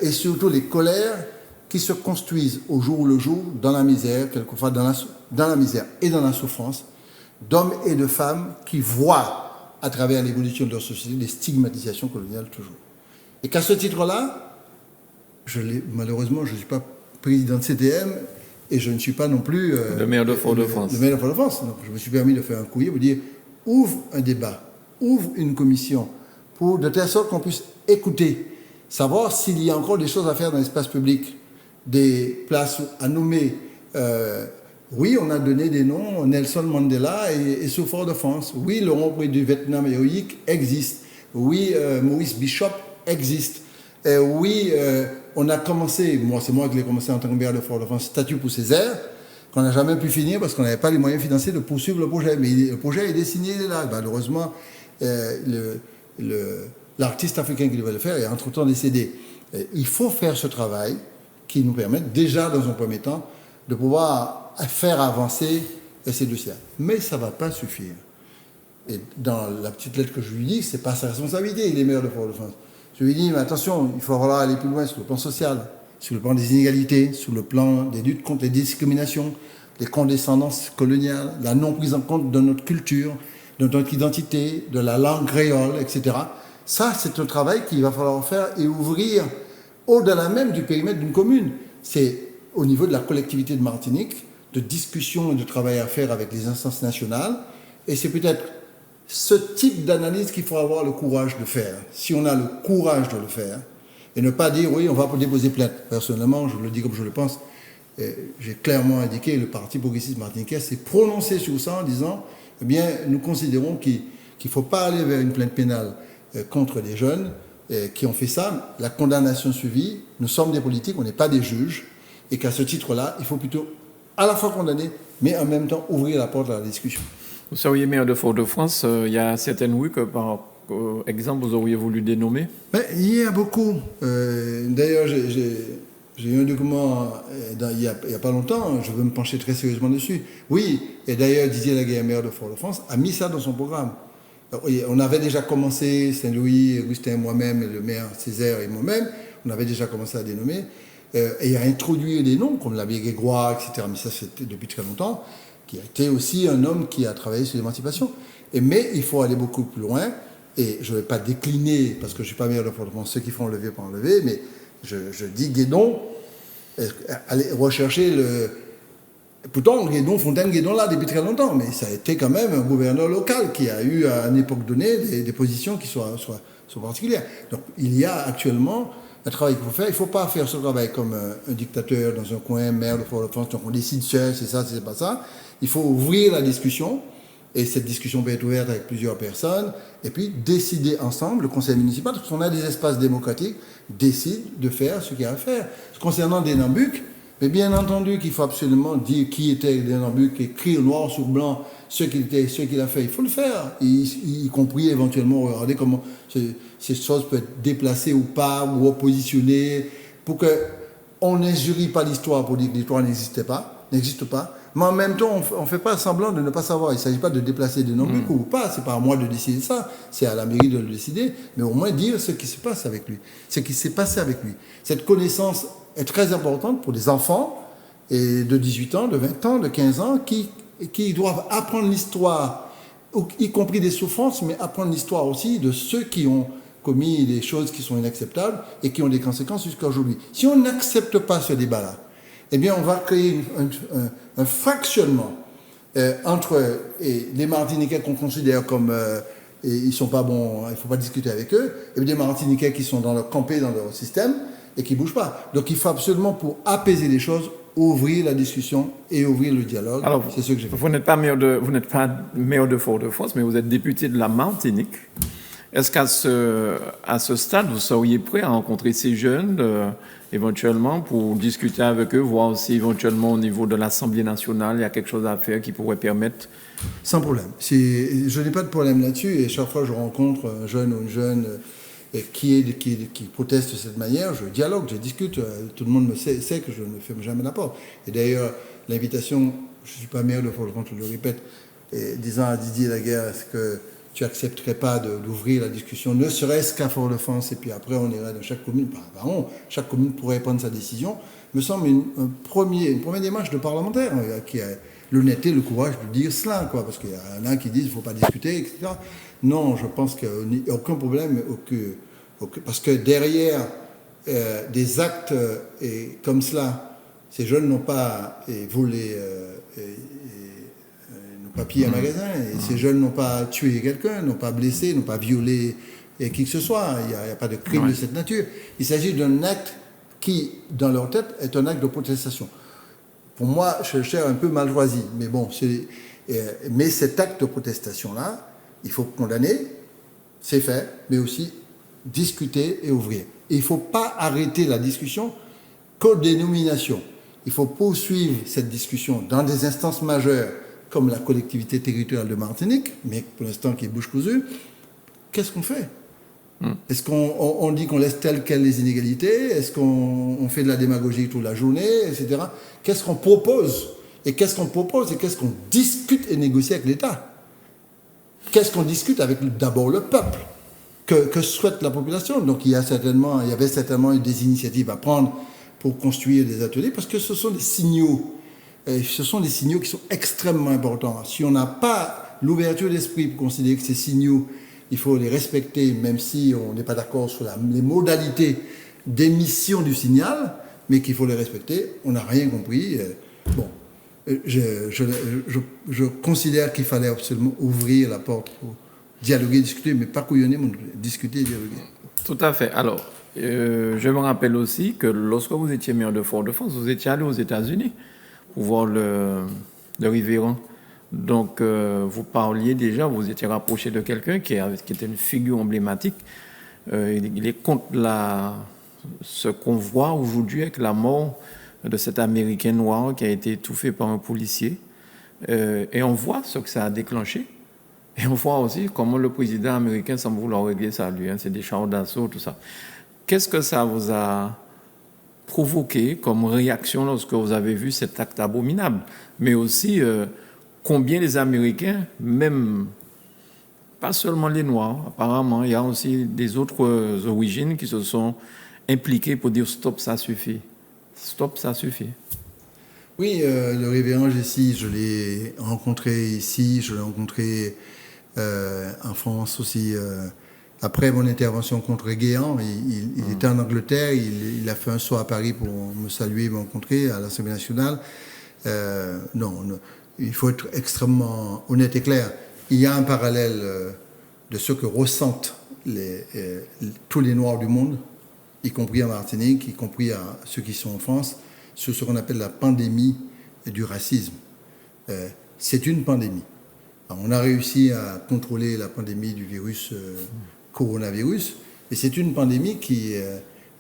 et surtout les colères qui se construisent au jour le jour dans la misère, quelquefois dans la misère et dans la souffrance, d'hommes et de femmes qui voient à travers l'évolution de leur société des stigmatisations coloniales toujours. Et qu'à ce titre-là, malheureusement, je ne suis pas président de CTM et je ne suis pas non plus le maire de Fort-de-France. Le maire de Fort-de-France. Donc, je me suis permis de faire un courrier pour dire ouvre un débat, ouvre une commission, de telle sorte qu'on puisse écouter, savoir s'il y a encore des choses à faire dans l'espace public, des places à nommer. Oui, on a donné des noms, Nelson Mandela et sous Fort-de-France. Oui, le rond-point du Vietnam héroïque existe. Oui, Maurice Bishop existe. Oui, on a commencé, c'est moi qui l'ai commencé en tant que maire de Fort-de-France, statut pour Césaire, qu'on n'a jamais pu finir parce qu'on n'avait pas les moyens financiers de poursuivre le projet. Mais le projet est dessiné, il est là. Malheureusement, l'artiste africain qui devait le faire est entre-temps décédé. Il faut faire ce travail qui nous permette déjà, dans un premier temps, de pouvoir faire avancer ces dossiers. Mais ça ne va pas suffire. Et dans la petite lettre que je lui dis, ce n'est pas sa responsabilité, il est maire de Fort-de-France. Je lui dis, mais attention, il faut falloir aller plus loin sur le plan social, sur le plan des inégalités, sur le plan des luttes contre les discriminations, les condescendances coloniales, la non prise en compte de notre culture, de notre identité, de la langue créole, etc. Ça, c'est un travail qu'il va falloir faire et ouvrir au-delà même du périmètre d'une commune. C'est au niveau de la collectivité de Martinique, de discussion et de travail à faire avec les instances nationales. Et c'est peut-être ce type d'analyse qu'il faut avoir le courage de faire. Si on a le courage de le faire, et ne pas dire, oui, on va déposer plainte. Personnellement, je le dis comme je le pense, j'ai clairement indiqué, le Parti progressiste martiniquais s'est prononcé sur ça en disant, eh bien, nous considérons qu'il ne faut pas aller vers une plainte pénale contre les jeunes qui ont fait ça. La condamnation suivie, nous sommes des politiques, on n'est pas des juges, et qu'à ce titre-là, il faut plutôt à la fois condamner, mais en même temps ouvrir la porte à la discussion. Vous seriez maire de Fort-de-France, il y a certaines rues que, par exemple, vous auriez voulu dénommer? Mais il y a beaucoup. D'ailleurs, j'ai eu un document il y a pas longtemps, je veux me pencher très sérieusement dessus. Oui, et d'ailleurs, Didier Laguerre, maire de Fort-de-France, a mis ça dans son programme. On avait déjà commencé, Saint-Louis, Augustin, moi-même, le maire Césaire et moi-même, on avait déjà commencé à dénommer. Et à introduire des noms comme l'abbé Grégoire, etc. Mais ça, c'était depuis très longtemps, qui a été aussi un homme qui a travaillé sur l'émancipation. Mais il faut aller beaucoup plus loin. Et je ne vais pas décliner, parce que je ne suis pas maire de Fort-de-France, ceux qui font enlever par enlever, mais je dis Guédon, allez rechercher le... Pourtant, Fontaine-Guédon là depuis très longtemps, mais ça a été quand même un gouverneur local qui a eu à une époque donnée des positions qui sont particulières. Donc il y a actuellement un travail qu'il faut faire. Il ne faut pas faire ce travail comme un dictateur dans un coin, maire de Fort-de-France, donc on décide seul, c'est ça, c'est pas ça. Il faut ouvrir la discussion, et cette discussion peut être ouverte avec plusieurs personnes, et puis décider ensemble, le conseil municipal, parce qu'on a des espaces démocratiques, décide de faire ce qu'il y a à faire. Concernant des Nambucs, mais bien entendu qu'il faut absolument dire qui était des Nambucs, écrire noir sur blanc ce qu'il a fait. Il faut le faire, y compris éventuellement regarder comment ces choses peuvent être déplacées ou pas, ou repositionnées, pour qu'on n'injurie pas l'histoire pour dire que l'histoire n'existe pas, mais en même temps, on ne fait pas semblant de ne pas savoir. Il ne s'agit pas de déplacer des Nambucs ou pas, c'est pas à moi de décider ça, c'est à la mairie de le décider, mais au moins dire ce qui se passe avec lui, ce qui s'est passé avec lui. Cette connaissance est très importante pour les enfants et de 18 ans, de 20 ans, de 15 ans, qui doivent apprendre l'histoire, y compris des souffrances, mais apprendre l'histoire aussi de ceux qui ont commis des choses qui sont inacceptables et qui ont des conséquences jusqu'à aujourd'hui. Si on n'accepte pas ce débat-là, eh bien, on va créer un fractionnement entre les Martiniquais qu'on considère comme ils sont pas bons, il ne faut pas discuter avec eux, et des Martiniquais qui sont campés dans leur système et qui ne bougent pas. Donc, il faut absolument, pour apaiser les choses, ouvrir la discussion et ouvrir le dialogue. Alors, c'est ce que j'ai fait. Vous n'êtes pas maire de Fort-de-France, mais vous êtes député de la Martinique. Est-ce qu'à ce stade, vous seriez prêt à rencontrer ces jeunes éventuellement pour discuter avec eux, voir si éventuellement au niveau de l'Assemblée nationale, il y a quelque chose à faire qui pourrait permettre? Sans problème. Je n'ai pas de problème là-dessus, et chaque fois que je rencontre un jeune ou une jeune qui proteste de cette manière, je dialogue, je discute. Tout le monde sait que je ne ferme jamais la porte. Et d'ailleurs, l'invitation, je ne suis pas maire de Fort-de-France, je le répète, disant à Didier Laguerre, est-ce que tu n'accepterais pas d'ouvrir la discussion, ne serait-ce qu'à Fort-de-France, et puis après on irait dans chaque commune, chaque commune pourrait prendre sa décision, me semble une première démarche de parlementaire qui a l'honnêteté, le courage de dire cela, parce qu'il y en a qui disent qu'il ne faut pas discuter, etc. Non, je pense qu'il n'y a aucun problème, parce que derrière des actes comme cela, ces jeunes n'ont pas volé papier à magasin, et ces jeunes n'ont pas tué quelqu'un, n'ont pas blessé, n'ont pas violé qui que ce soit. Il n'y a pas de crime de cette nature. Il s'agit d'un acte qui, dans leur tête, est un acte de protestation. Pour moi, je cherche un peu mal choisi, mais bon, mais cet acte de protestation-là, il faut condamner, c'est fait, mais aussi discuter et ouvrir. Et il ne faut pas arrêter la discussion qu'aux dénominations. Il faut poursuivre cette discussion dans des instances majeures, comme la collectivité territoriale de Martinique, mais pour l'instant qui est bouche cousue. Qu'est-ce qu'on fait? Est-ce qu'on dit qu'on laisse telles quelles les inégalités? Est-ce qu'on fait de la démagogie toute la journée, etc. Qu'est-ce qu'on propose? Et qu'est-ce qu'on propose? Et qu'est-ce qu'on discute et négocie avec l'État? Qu'est-ce qu'on discute avec d'abord le peuple? que souhaite la population. Donc il y avait certainement des initiatives à prendre pour construire des ateliers, parce que ce sont des signaux. Et ce sont des signaux qui sont extrêmement importants. Si on n'a pas l'ouverture d'esprit pour considérer que ces signaux, il faut les respecter, même si on n'est pas d'accord sur les modalités d'émission du signal, mais qu'il faut les respecter, on n'a rien compris. Bon, je considère qu'il fallait absolument ouvrir la porte pour dialoguer, discuter, mais pas couillonner, mais discuter et dialoguer. Tout à fait. Alors, je me rappelle aussi que lorsque vous étiez maire de Fort-de-France, vous étiez allé aux États-Unis pour voir le révérend. Donc, vous parliez déjà, vous étiez rapproché de quelqu'un qui était une figure emblématique. Il est contre ce qu'on voit aujourd'hui avec la mort de cet Américain noir qui a été étouffé par un policier. Et on voit ce que ça a déclenché. Et on voit aussi comment le président américain semble vouloir régler ça, lui. C'est des chars d'assaut, tout ça. Qu'est-ce que ça vous a provoqué comme réaction lorsque vous avez vu cet acte abominable? Mais aussi, combien les Américains, même pas seulement les Noirs, apparemment, il y a aussi des autres origines qui se sont impliqués pour dire stop, ça suffit. Stop, ça suffit. Oui, le révérend Jessie, je l'ai rencontré ici, je l'ai rencontré en France aussi. Après mon intervention contre Guéant, il était en Angleterre, il a fait un saut à Paris pour me saluer, me rencontrer à l'Assemblée nationale. Non, il faut être extrêmement honnête et clair. Il y a un parallèle de ce que ressentent tous les Noirs du monde, y compris en Martinique, y compris à ceux qui sont en France, sur ce qu'on appelle la pandémie du racisme. C'est une pandémie. Alors, on a réussi à contrôler la pandémie du virus coronavirus, mais c'est une pandémie qui,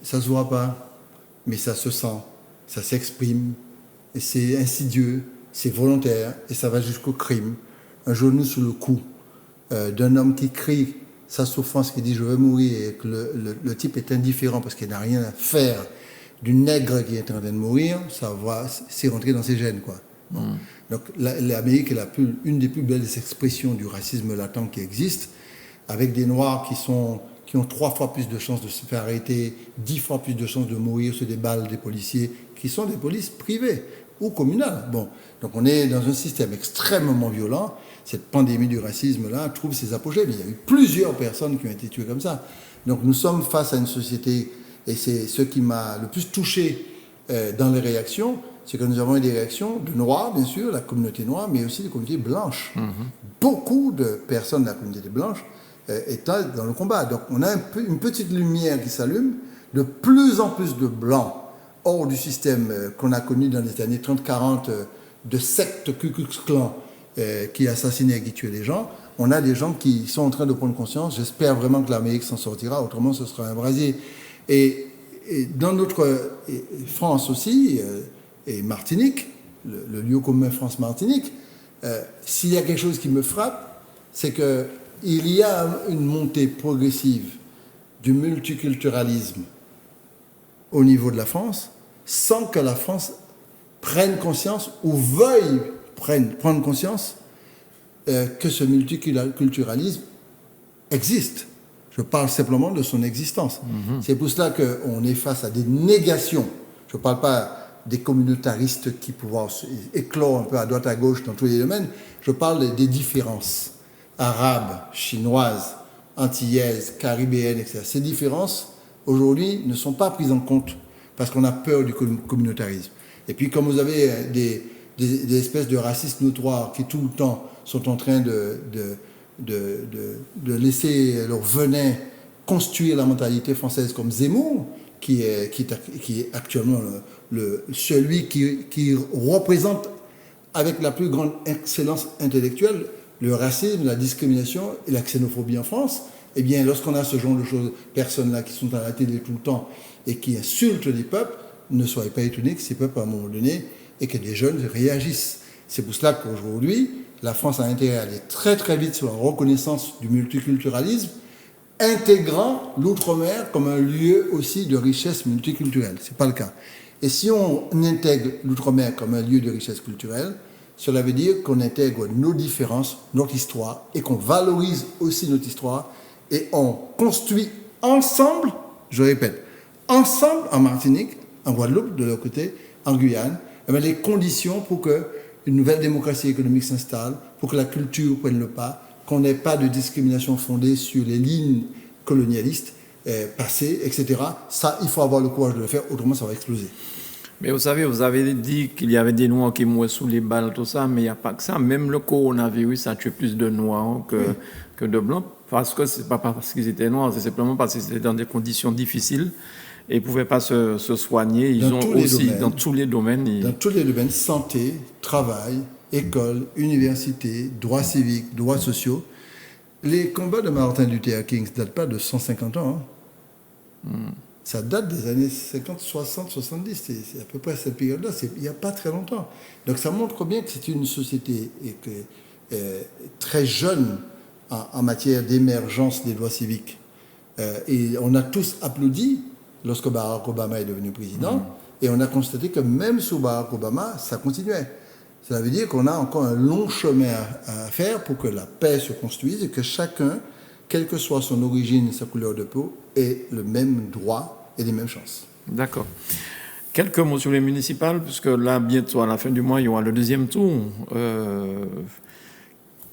ça ne se voit pas, mais ça se sent, ça s'exprime, et c'est insidieux, c'est volontaire, et ça va jusqu'au crime. Un genou sous le cou d'un homme qui crie sa souffrance, qui dit « je veux mourir », et que le type est indifférent parce qu'il n'a rien à faire du nègre qui est en train de mourir, c'est rentré dans ses gènes, quoi. Bon. Donc l'Amérique est une des plus belles expressions du racisme latent qui existe, avec des Noirs qui ont 3 fois plus de chances de se faire arrêter, 10 fois plus de chances de mourir sur des balles des policiers, qui sont des polices privées ou communales. Bon. Donc on est dans un système extrêmement violent. Cette pandémie du racisme-là trouve ses apogées, mais il y a eu plusieurs personnes qui ont été tuées comme ça. Donc nous sommes face à une société, et c'est ce qui m'a le plus touché dans les réactions, c'est que nous avons eu des réactions de Noirs, bien sûr, la communauté noire, mais aussi des communautés blanches. Beaucoup de personnes de la communauté blanche étaient dans le combat. Donc on a une petite lumière qui s'allume, de plus en plus de blancs hors du système qu'on a connu dans les années 30-40, de sectes Ku Klux Klan qui assassinaient et qui tuaient les gens. On a des gens qui sont en train de prendre conscience. J'espère vraiment que l'Amérique s'en sortira, autrement ce sera un brasier. Et dans notre France aussi, et Martinique, le lieu commun France-Martinique, s'il y a quelque chose qui me frappe, c'est qu'il y a une montée progressive du multiculturalisme au niveau de la France, sans que la France prenne conscience ou veuille prendre conscience que ce multiculturalisme existe. Je parle simplement de son existence. C'est pour cela qu'on est face à des négations. Je ne parle pas des communautaristes qui pouvaient éclore un peu à droite à gauche dans tous les domaines. Je parle des différences arabes, chinoises, antillaises, caribéennes, etc. Ces différences, aujourd'hui, ne sont pas prises en compte parce qu'on a peur du communautarisme. Et puis, comme vous avez des espèces de racistes notoires qui, tout le temps, sont en train de laisser leur venin construire la mentalité française, comme Zemmour, qui est actuellement celui qui représente avec la plus grande excellence intellectuelle le racisme, la discrimination et la xénophobie en France. Eh bien, lorsqu'on a ce genre de choses, personnes-là qui sont à la télé tout le temps et qui insultent les peuples, ne soyez pas étonnés que ces peuples, à un moment donné, et que des jeunes réagissent. C'est pour cela qu'aujourd'hui, la France a intérêt à aller très très vite sur la reconnaissance du multiculturalisme, intégrant l'outre-mer comme un lieu aussi de richesse multiculturelle. Ce n'est pas le cas. Et si on intègre l'outre-mer comme un lieu de richesse culturelle, cela veut dire qu'on intègre nos différences, notre histoire, et qu'on valorise aussi notre histoire, et on construit ensemble, je répète, ensemble en Martinique, en Guadeloupe, de leur côté, en Guyane, les conditions pour qu'une nouvelle démocratie économique s'installe, pour que la culture prenne le pas, qu'on n'ait pas de discrimination fondée sur les lignes colonialistes passées, etc. Ça, il faut avoir le courage de le faire, autrement ça va exploser. Mais vous savez, vous avez dit qu'il y avait des Noirs qui mouraient sous les balles, tout ça, mais il n'y a pas que ça. Même le coronavirus a tué plus de Noirs que de Blancs, parce que ce n'est pas parce qu'ils étaient Noirs, c'est simplement parce qu'ils étaient dans des conditions difficiles et ils ne pouvaient pas se soigner. Ils ont aussi, dans tous les domaines... Dans tous les domaines, santé, travail, école, université, droits civiques, droits sociaux. Les combats de Martin Luther King ne datent pas de 150 ans. Ça date des années 50, 60, 70. C'est à peu près cette période-là. Il n'y a pas très longtemps. Donc ça montre bien que c'est une société très jeune en matière d'émergence des droits civiques. Et on a tous applaudi lorsque Barack Obama est devenu président. Et on a constaté que même sous Barack Obama, ça continuait. Cela veut dire qu'on a encore un long chemin à faire pour que la paix se construise et que chacun, quelle que soit son origine et sa couleur de peau, ait le même droit et les mêmes chances. D'accord. Quelques mots sur les municipales, puisque là, bientôt, à la fin du mois, il y aura le deuxième tour.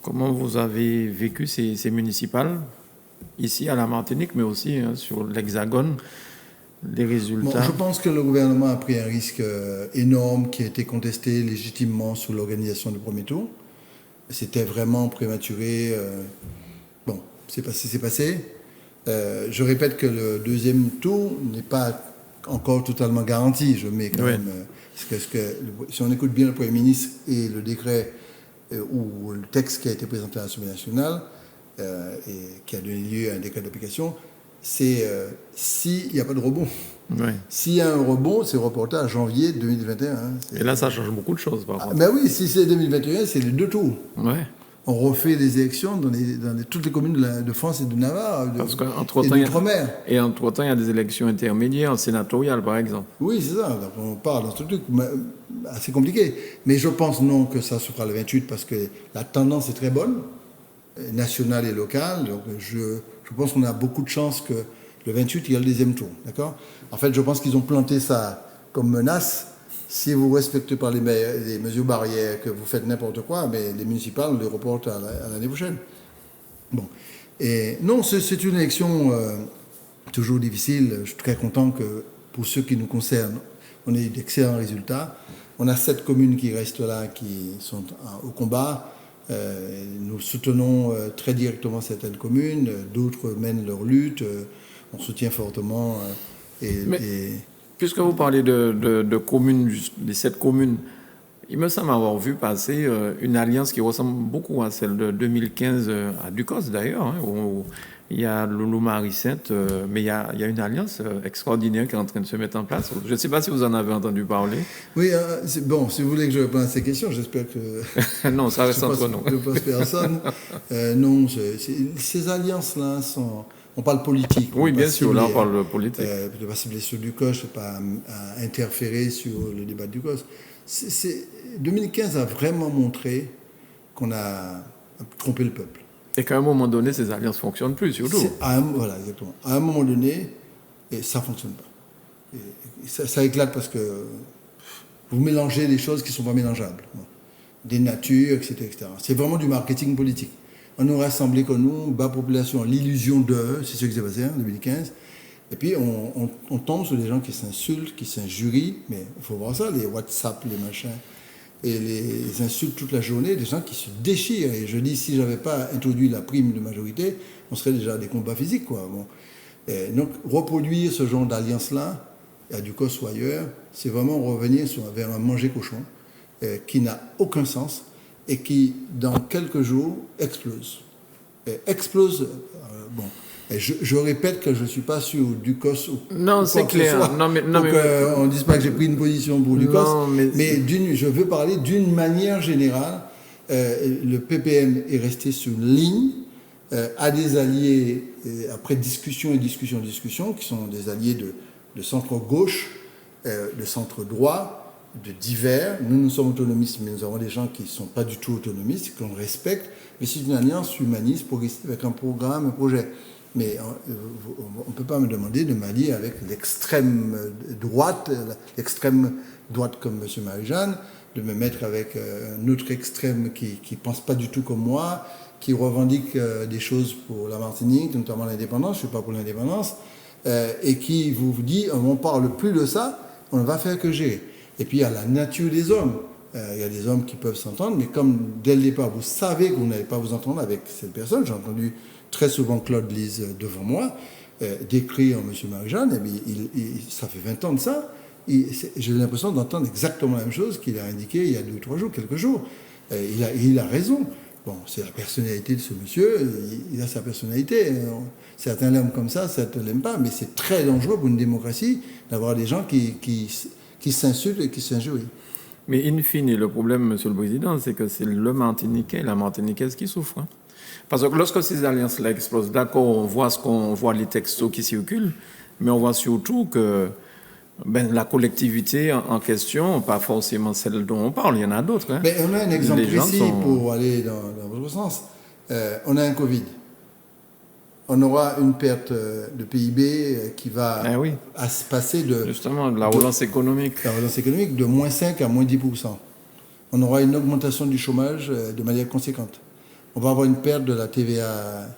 Comment vous avez vécu ces municipales, ici à la Martinique, mais aussi sur l'Hexagone, les résultats? Je pense que le gouvernement a pris un risque énorme qui a été contesté légitimement sous l'organisation du premier tour. C'était vraiment prématuré. C'est passé. Je répète que le deuxième tour n'est pas encore totalement garanti. Je mets quand même... si on écoute bien le Premier ministre et le décret ou le texte qui a été présenté à l'Assemblée nationale et qui a donné lieu à un décret d'application, c'est s'il n'y a pas de rebond. Oui. S'il y a un rebond, c'est reporté à janvier 2021. Et là, ça change beaucoup de choses, par contre. Ben oui, si c'est 2021, c'est les deux tours. Ouais. On refait des élections dans toutes les communes de France et de Navarre et d'Outre-mer. Et entre-temps, il y a des élections intermédiaires, sénatoriales, par exemple. Oui, c'est ça. Donc on parle dans ce truc assez compliqué. Mais je pense non que ça se fera le 28 parce que la tendance est très bonne, nationale et locale. Donc je pense qu'on a beaucoup de chances que le 28, il y a le deuxième tour. D'accord ? En fait, je pense qu'ils ont planté ça comme menace. Si vous ne respectez pas les mesures barrières, que vous faites n'importe quoi, mais les municipales, on les reporte à l'année prochaine. Bon. Et non, c'est une élection toujours difficile. Je suis très content que, pour ceux qui nous concernent, on ait d'excellents résultats. On a 7 communes qui restent là, qui sont au combat. Nous soutenons très directement certaines communes. D'autres mènent leur lutte. On soutient fortement. Puisque vous parlez de communes, des 7 communes, il me semble avoir vu passer une alliance qui ressemble beaucoup à celle de 2015 à Ducos d'ailleurs, où il y a Loulou Marie-Sainte, mais il y a une alliance extraordinaire qui est en train de se mettre en place. Je ne sais pas si vous en avez entendu parler. Oui, si vous voulez que je réponde à ces questions, j'espère que... Non, ça reste entre nous. Je ne passe personne. Non, ces alliances-là sont... On parle politique. Oui, bien sûr, là on parle politique. Je ne vais pas cibler sur Ducos, je ne vais pas interférer sur le débat de Ducos. 2015 a vraiment montré qu'on a trompé le peuple. Et qu'à un moment donné, ces alliances ne fonctionnent plus, surtout. Voilà, exactement. À un moment donné, ça ne fonctionne pas. Ça éclate parce que vous mélangez des choses qui ne sont pas mélangeables. Bon. Des natures, etc. C'est vraiment du marketing politique. On nous rassemblé comme nous, bas population, l'illusion de, c'est ce qui s'est passé en 2015. Et puis on tombe sur des gens qui s'insultent, qui s'injurient, mais il faut voir ça, les WhatsApp, les machins, et les insultes toute la journée, des gens qui se déchirent. Et je dis, si je n'avais pas introduit la prime de majorité, on serait déjà à des combats physiques, quoi. Bon. Donc reproduire ce genre d'alliance-là, à Ducos ou ailleurs, c'est vraiment revenir vers un manger cochon qui n'a aucun sens et qui, dans quelques jours, explose. Bon. Et je répète que je ne suis pas sur Ducos ou non, c'est clair. On ne dise pas que j'ai pris une position pour Ducos. Non, mais je veux parler d'une manière générale. Le PPM est resté sur une ligne, a des alliés, après discussion, qui sont des alliés de centre-gauche, de centre-droit, de divers. Nous sommes autonomistes, mais nous avons des gens qui ne sont pas du tout autonomistes, qu'on respecte. Mais c'est une alliance humaniste, progressiste, avec un programme, un projet. Mais on ne peut pas me demander de m'allier avec l'extrême droite comme M. Marie-Jeanne, de me mettre avec un autre extrême qui ne pense pas du tout comme moi, qui revendique des choses pour la Martinique, notamment l'indépendance, je ne suis pas pour l'indépendance, et qui vous dit on ne parle plus de ça, on ne va faire que gérer. Et puis il y a la nature des hommes. Il y a des hommes qui peuvent s'entendre, mais comme dès le départ vous savez que vous n'allez pas vous entendre avec cette personne, j'ai entendu très souvent Claude Lise devant moi décrire M. Marie-Jeanne, ça fait 20 ans de ça, j'ai l'impression d'entendre exactement la même chose qu'il a indiqué il y a 2 ou 3 jours, quelques jours. Il a raison. Bon, c'est la personnalité de ce monsieur, il a sa personnalité. Certains l'aiment comme ça, certains ne l'aiment pas, mais c'est très dangereux pour une démocratie d'avoir des gens qui s'insultent et qui s'injurient. Mais in fine, le problème, Monsieur le Président, c'est que c'est le Martiniquais et la Martiniquaise qui souffrent. Hein. Parce que lorsque ces alliances-là explosent, d'accord, on voit les textos qui circulent, mais on voit surtout que la collectivité en question, pas forcément celle dont on parle, il y en a d'autres. Hein. On a un exemple précis pour aller dans votre sens. On a un Covid. On aura une perte de PIB qui va passer de... Justement, de la relance économique. La relance économique de moins 5 à moins 10%. On aura une augmentation du chômage de manière conséquente. On va avoir une perte de la TVA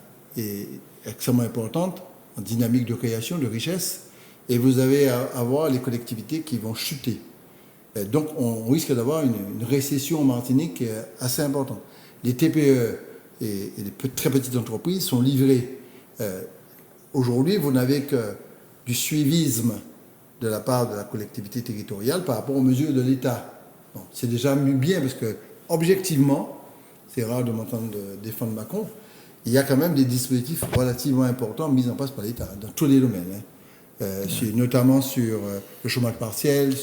extrêmement importante, en dynamique de création, de richesse, et vous allez avoir les collectivités qui vont chuter. Donc on risque d'avoir une récession en Martinique assez importante. Les TPE et les très petites entreprises sont livrées. Aujourd'hui, vous n'avez que du suivisme de la part de la collectivité territoriale par rapport aux mesures de l'État. Bon, c'est déjà bien parce que, objectivement, c'est rare de m'entendre défendre Macron, il y a quand même des dispositifs relativement importants mis en place par l'État, dans tous les domaines. Notamment sur le chômage partiel,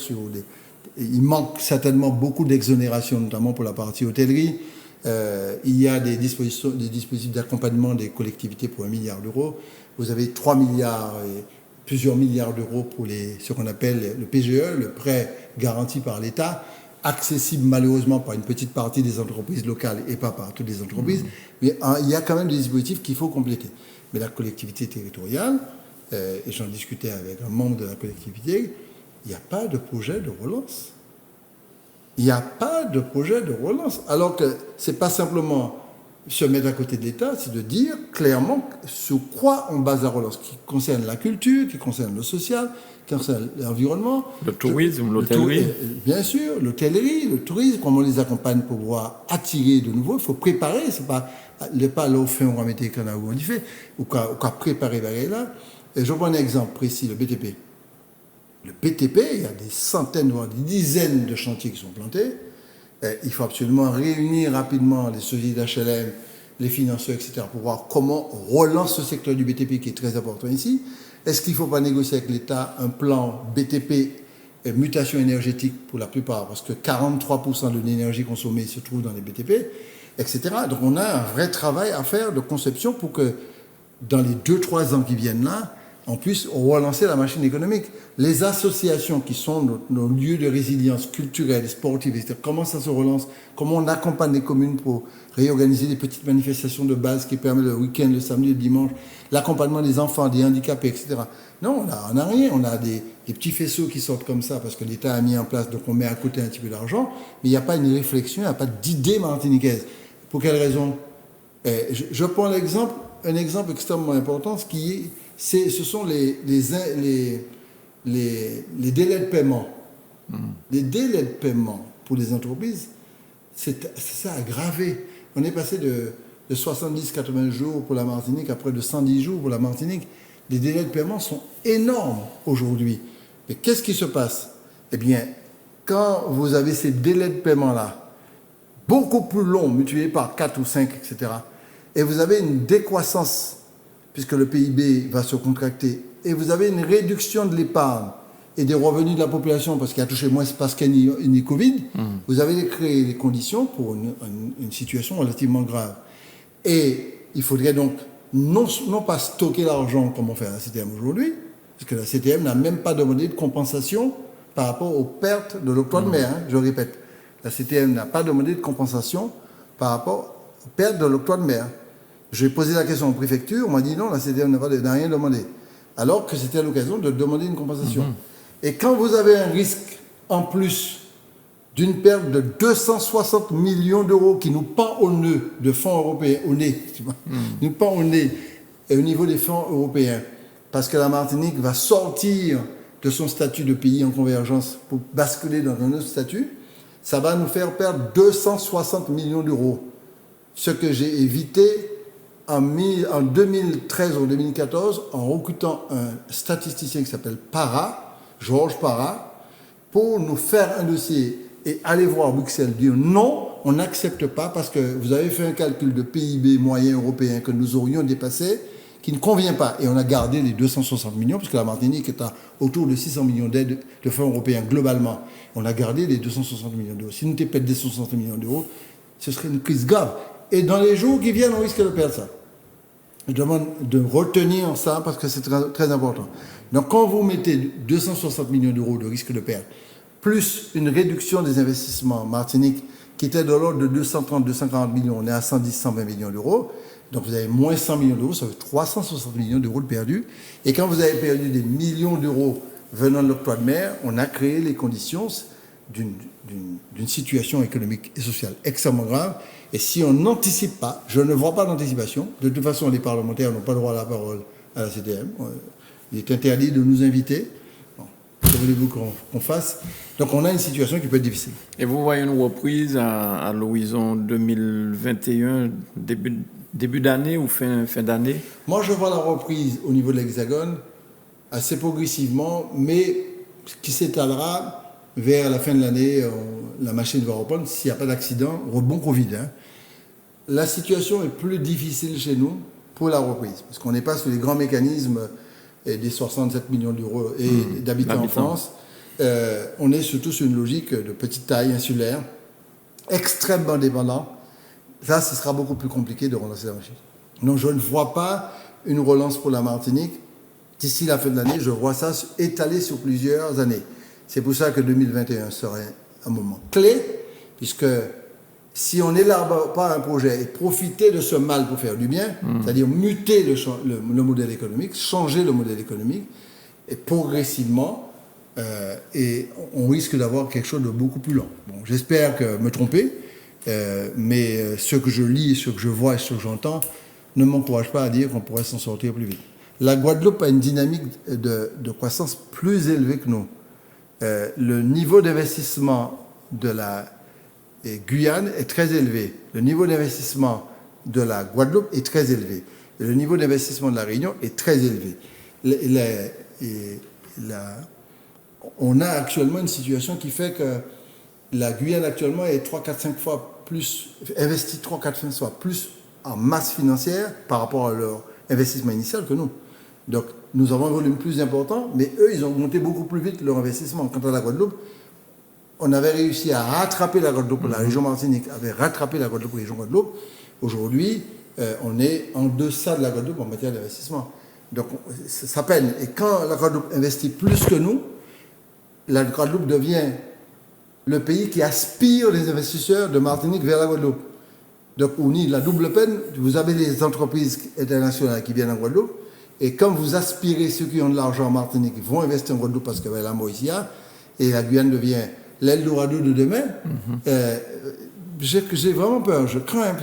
il manque certainement beaucoup d'exonérations, notamment pour la partie hôtellerie. Il y a des dispositifs d'accompagnement des collectivités pour 1 milliard d'euros. Vous avez 3 milliards et plusieurs milliards d'euros pour ce qu'on appelle le PGE, le prêt garanti par l'État, accessible malheureusement par une petite partie des entreprises locales et pas par toutes les entreprises. Mais il y a quand même des dispositifs qu'il faut compléter. Mais la collectivité territoriale, et j'en discutais avec un membre de la collectivité, il n'y a pas de projet de relance. Il n'y a pas de projet de relance. Alors que ce n'est pas simplement se mettre à côté de l'État, c'est de dire clairement sur quoi on base la relance, qui concerne la culture, qui concerne le social, qui concerne l'environnement. Le tourisme, l'hôtellerie. Bien sûr, l'hôtellerie, le tourisme, comment on les accompagne pour pouvoir attirer de nouveau. Il faut préparer, c'est pas là au fin, on va mettre les canards où on y fait, ou qu'à préparer vers là. Et je prends un exemple précis, le BTP. Le BTP, il y a des centaines, voire des dizaines de chantiers qui sont plantés. Il faut absolument réunir rapidement les sociétés d'HLM, les financeurs, etc., pour voir comment on relance ce secteur du BTP qui est très important ici. Est-ce qu'il ne faut pas négocier avec l'État un plan BTP mutation énergétique pour la plupart, parce que 43% de l'énergie consommée se trouve dans les BTP, etc. Donc on a un vrai travail à faire de conception pour que dans les 2-3 ans qui viennent là, on puisse relancer la machine économique. Les associations qui sont nos lieux de résilience culturelle, sportive, etc., comment ça se relance, comment on accompagne les communes pour réorganiser des petites manifestations de base qui permettent le week-end, le samedi, le dimanche, l'accompagnement des enfants, des handicapés, etc. Non, on n'a rien. On a des petits faisceaux qui sortent comme ça parce que l'État a mis en place, donc on met à côté un petit peu d'argent, mais il n'y a pas une réflexion, il n'y a pas d'idée martiniquaise. Pour quelle raison? Je prends un exemple extrêmement important, ce sont les délais de paiement. Les délais de paiement pour les entreprises, c'est ça aggravé. On est passé de 70-80 jours pour la Martinique à près de 110 jours pour la Martinique. Les délais de paiement sont énormes aujourd'hui. Mais qu'est-ce qui se passe? Eh bien, quand vous avez ces délais de paiement-là, beaucoup plus longs, multipliés par 4 ou 5, etc., et vous avez une décroissance, puisque le PIB va se contracter, et vous avez une réduction de l'épargne et des revenus de la population, parce qu'il a touché moins parce qu'il y a une Covid, vous avez créé les conditions pour une situation relativement grave. Et il faudrait donc non pas stocker l'argent comme on fait à la CTM aujourd'hui, parce que la CTM n'a même pas demandé de compensation par rapport aux pertes de l'octroi de mer. Je répète, la CTM n'a pas demandé de compensation par rapport aux pertes de l'octroi de mer. J'ai posé la question en préfecture, on m'a dit non, la CDM n'a rien demandé. Alors que c'était l'occasion de demander une compensation. Et quand vous avez un risque en plus d'une perte de 260 millions d'euros qui nous pend au nez de fonds européens, au nez, tu vois, nous pend au nez et au niveau des fonds européens, parce que la Martinique va sortir de son statut de pays en convergence pour basculer dans un autre statut, ça va nous faire perdre 260 millions d'euros. Ce que j'ai évité en 2013 ou 2014 en recrutant un statisticien qui s'appelle Parra, Georges Parra, pour nous faire un dossier et aller voir Bruxelles, dire non, on n'accepte pas parce que vous avez fait un calcul de PIB moyen européen que nous aurions dépassé, qui ne convient pas. Et on a gardé les 260 millions, puisque la Martinique est à autour de 600 millions d'aides de fonds européens globalement. On a gardé les 260 millions d'euros. Si nous étions perdus 260 millions d'euros, ce serait une crise grave. Et dans les jours qui viennent, on risque de perdre ça. Je demande de retenir ça parce que c'est très, très important. Donc quand vous mettez 260 millions d'euros de risque de perte, plus une réduction des investissements Martinique qui était de l'ordre de 230-240 millions, on est à 110-120 millions d'euros, donc vous avez moins 100 millions d'euros, ça fait 360 millions d'euros de perdus. Et quand vous avez perdu des millions d'euros venant de l'octroi de mer, on a créé les conditions d'une situation économique et sociale extrêmement grave. Et si on n'anticipe pas, je ne vois pas d'anticipation, de toute façon les parlementaires n'ont pas le droit à la parole à la CDM, il est interdit de nous inviter. Que voulez-vous qu'on fasse? Donc on a une situation qui peut être difficile. Et vous voyez une reprise à l'horizon 2021, début d'année ou fin d'année? Moi je vois la reprise au niveau de l'Hexagone assez progressivement, mais qui s'étalera vers la fin de l'année. La machine va reprendre s'il n'y a pas d'accident, rebond Covid. La situation est plus difficile chez nous pour la reprise, parce qu'on n'est pas sur les grands mécanismes et des 67 millions d'euros et d'habitants en France. On est surtout sur une logique de petite taille insulaire, extrêmement dépendant. Ça, ce sera beaucoup plus compliqué de relancer la machine. Donc, je ne vois pas une relance pour la Martinique. D'ici la fin de l'année, je vois ça étalé sur plusieurs années. C'est pour ça que 2021 serait un moment clé, puisque si on n'élabore pas un projet et profiter de ce mal pour faire du bien, c'est-à-dire muter le modèle économique, changer le modèle économique, et progressivement, et on risque d'avoir quelque chose de beaucoup plus lent. Bon, j'espère me tromper, mais ce que je lis, ce que je vois et ce que j'entends ne m'encourage pas à dire qu'on pourrait s'en sortir plus vite. La Guadeloupe a une dynamique de croissance plus élevée que nous. Le niveau d'investissement de la Guyane est très élevé. Le niveau d'investissement de la Guadeloupe est très élevé. Et le niveau d'investissement de la Réunion est très élevé. On a actuellement une situation qui fait que la Guyane actuellement est 3, 4, 5 fois plus, investit 3, 4, 5 fois plus en masse financière par rapport à leur investissement initial que nous. Donc, nous avons un volume plus important, mais eux, ils ont augmenté beaucoup plus vite leur investissement. Quant à la Guadeloupe, on avait réussi à rattraper la Guadeloupe, la région Martinique avait rattrapé la Guadeloupe, la région Guadeloupe. Aujourd'hui, on est en deçà de la Guadeloupe en matière d'investissement. Donc, ça peine. Et quand la Guadeloupe investit plus que nous, la Guadeloupe devient le pays qui aspire les investisseurs de Martinique vers la Guadeloupe. Donc, on y la double peine. Vous avez des entreprises internationales qui viennent en Guadeloupe, et quand vous aspirez ceux qui ont de l'argent en Martinique, ils vont investir en Guadeloupe parce que la Mauricia, et la Guyane devient l'Eldorado de demain. J'ai vraiment peur. Je crains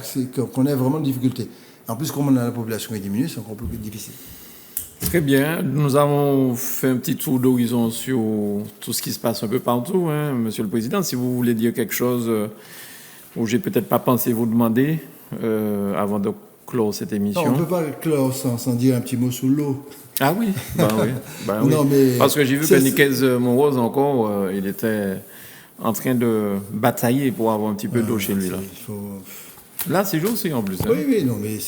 qu'on ait vraiment de difficultés. En plus, comme la population est diminuée, c'est encore plus difficile. Très bien. Nous avons fait un petit tour d'horizon sur tout ce qui se passe un peu partout, Monsieur le Président. Si vous voulez dire quelque chose où j'ai peut-être pas pensé vous demander avant de clore cette émission. Non, on ne peut pas clore sans dire un petit mot sous l'eau. Ah oui, oui. Non, mais parce que j'ai vu que Nicaise Monrose encore, il était en train de batailler pour avoir un petit peu d'eau chez lui. Là, là c'est jour aussi en plus. Oui, non, mais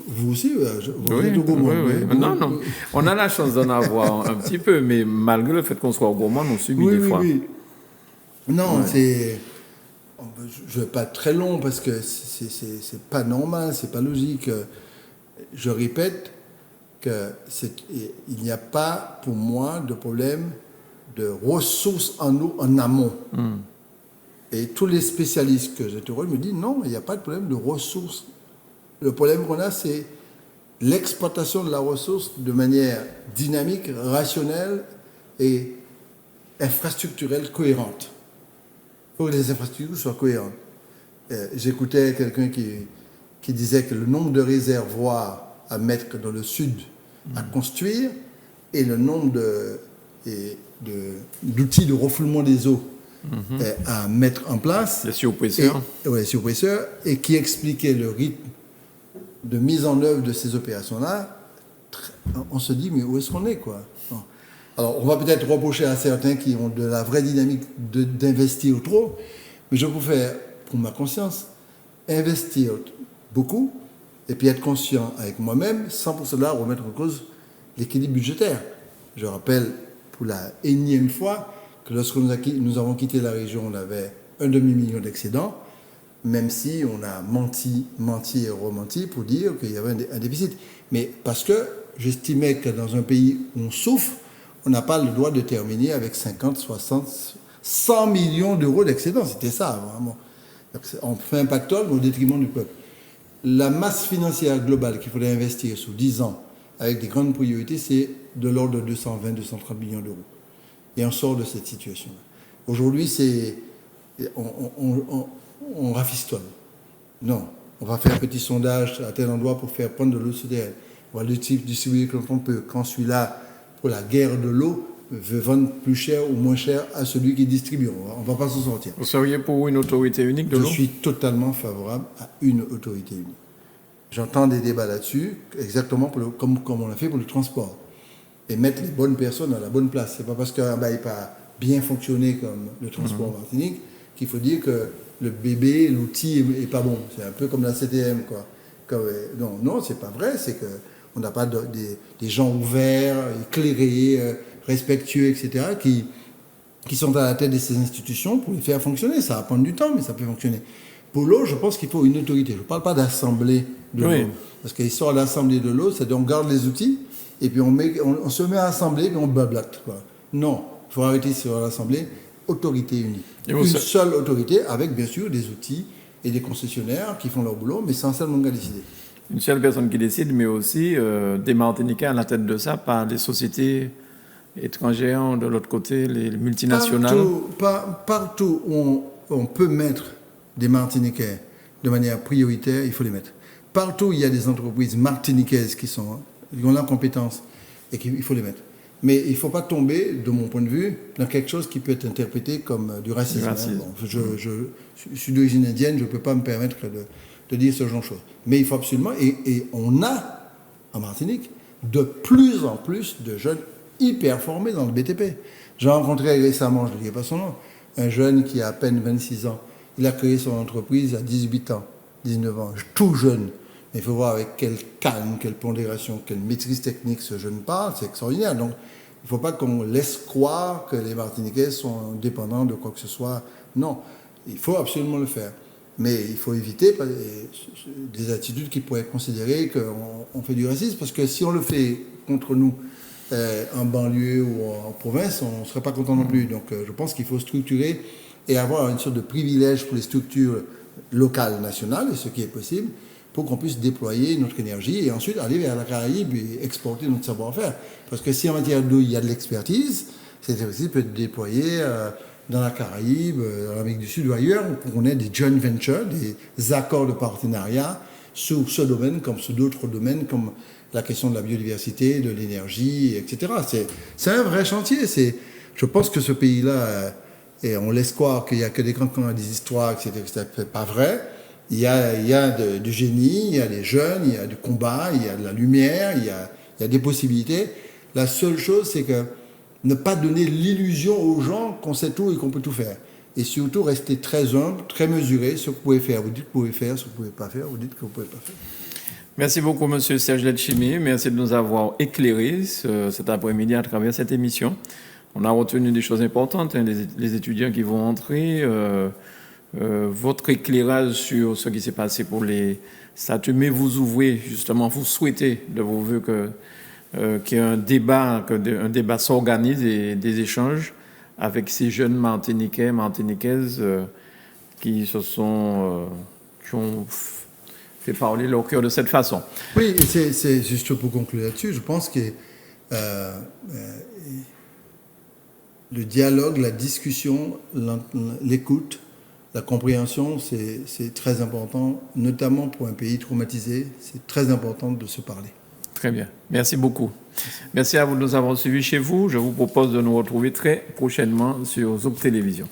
vous aussi, vous êtes au gourmand. Oui. Non. On a la chance d'en avoir un petit peu, mais malgré le fait qu'on soit au gourmand, on subit des fois. Oui. Non, je ne vais pas être très long parce que c'est pas normal, c'est pas logique. Je répète qu'il n'y a pas pour moi de problème de ressources en eau en amont. Et tous les spécialistes que j'interroge me disent non, il n'y a pas de problème de ressources Le problème qu'on a, c'est l'exploitation de la ressource de manière dynamique, rationnelle et infrastructurelle cohérente. Il faut que les infrastructures soient cohérentes. J'écoutais quelqu'un qui disait que le nombre de réservoirs à mettre dans le sud à construire et le nombre d'outils de refoulement des eaux à mettre en place. Les surpresseurs. Oui, surpresseurs, et qui expliquait le rythme de mise en œuvre de ces opérations-là. On se dit, mais où est-ce qu'on est, quoi? Alors, on va peut-être reprocher à certains qui ont de la vraie dynamique d'investir trop, mais je préfère, pour ma conscience, investir beaucoup et puis être conscient avec moi-même, sans pour cela remettre en cause l'équilibre budgétaire. Je rappelle pour la énième fois que lorsque nous avons quitté la région, on avait 1,5 million d'excédents, même si on a menti et rementi pour dire qu'il y avait un déficit. Mais parce que j'estimais que dans un pays où on souffre, on n'a pas le droit de terminer avec 50, 60, 100 millions d'euros d'excédents. C'était ça, vraiment. Donc, on fait un pactole au détriment du peuple. La masse financière globale qu'il faudrait investir sur 10 ans avec des grandes priorités, c'est de l'ordre de 220, 230 millions d'euros. Et on sort de cette situation-là. Aujourd'hui, on rafistole. Non, on va faire un petit sondage à tel endroit pour faire prendre de l'eau souterraine. On va le distribuer quand on peut. Quand celui-là, pour la guerre de l'eau, veut vendre plus cher ou moins cher à celui qui distribue. On ne va pas s'en sortir. Vous seriez pour une autorité unique de l'eau? Je suis totalement favorable à une autorité unique. J'entends des débats là-dessus, exactement comme on l'a fait pour le transport. Et mettre les bonnes personnes à la bonne place. Ce n'est pas parce qu'un bail n'a pas bien fonctionné comme le transport en Martinique qu'il faut dire que le bébé, l'outil n'est pas bon. C'est un peu comme la CTM, quoi. Non, c'est pas vrai. C'est qu'on n'a pas des gens ouverts, éclairés, respectueux, etc., qui sont à la tête de ces institutions pour les faire fonctionner. Ça va prendre du temps, mais ça peut fonctionner. Pour l'eau, je pense qu'il faut une autorité. Je ne parle pas d'assemblée de l'eau. Parce qu'il sort l'assemblée de l'eau, c'est-à-dire on garde les outils, et puis on se met à assembler, et on bablate, quoi. Non, il faut arrêter sur l'assemblée, autorité unique. Une seule autorité, avec bien sûr des outils et des concessionnaires qui font leur boulot, mais sans seulement décider. Une seule personne qui décide, mais aussi des Martiniquais à la tête de ça, par les sociétés étrangères, de l'autre côté, les multinationales. Partout où on peut mettre des Martiniquais de manière prioritaire, il faut les mettre. Partout où il y a des entreprises martiniquaises qui ont la compétence et qu'il faut les mettre. Mais il ne faut pas tomber, de mon point de vue, dans quelque chose qui peut être interprété comme du racisme. Je suis d'origine indienne, je ne peux pas me permettre de dire ce genre de choses. Mais il faut absolument, et on a en Martinique de plus en plus de jeunes hyper formés dans le BTP. J'ai rencontré récemment, je ne dirai pas son nom, un jeune qui a à peine 26 ans. Il a créé son entreprise à 18 ans, 19 ans, tout jeune. Mais il faut voir avec quel calme, quelle pondération, quelle maîtrise technique ce jeune parle, c'est extraordinaire. Donc, il ne faut pas qu'on laisse croire que les Martiniquais sont dépendants de quoi que ce soit. Non, il faut absolument le faire. Mais il faut éviter des attitudes qui pourraient considérer qu'on fait du racisme, parce que si on le fait contre nous, en banlieue ou en province, on ne serait pas content non plus. Donc, je pense qu'il faut structurer et avoir une sorte de privilège pour les structures locales, nationales, et ce qui est possible, pour qu'on puisse déployer notre énergie et ensuite aller vers la Caraïbe et exporter notre savoir-faire. Parce que si en matière d'eau, il y a de l'expertise, cette expertise peut être déployée dans la Caraïbe, dans l'Amérique du Sud ou ailleurs, pour qu'on ait des joint ventures, des accords de partenariat sur ce domaine comme sur d'autres domaines, comme la question de la biodiversité, de l'énergie, etc. C'est un vrai chantier. Je pense que ce pays-là, et on laisse croire qu'il n'y a que des grands camps, des histoires, etc. C'est pas vrai. Il y a du génie, il y a des jeunes, il y a du combat, il y a de la lumière, il y a des possibilités. La seule chose, c'est que ne pas donner l'illusion aux gens qu'on sait tout et qu'on peut tout faire. Et surtout, rester très humble, très mesuré sur ce que vous pouvez faire. Vous dites que vous pouvez faire, ce que vous ne pouvez pas faire, vous dites que vous ne pouvez pas faire. Merci beaucoup, M. Serge Letchimy. Merci de nous avoir éclairés cet après-midi à travers cette émission. On a retenu des choses importantes, les étudiants qui vont entrer, votre éclairage sur ce qui s'est passé pour les statuts, mais vous ouvrez, justement, vous souhaitez de vos voeux qu'il y ait un débat s'organise et des échanges avec ces jeunes Martiniquais, Martiniquaises qui ont fait parler leur cœur de cette façon. Oui, et c'est juste pour conclure là-dessus, je pense que le dialogue, la discussion, l'écoute, la compréhension, c'est très important, notamment pour un pays traumatisé. C'est très important de se parler. Très bien. Merci beaucoup. Merci à vous de nous avoir suivis chez vous. Je vous propose de nous retrouver très prochainement sur Zouk Télévision.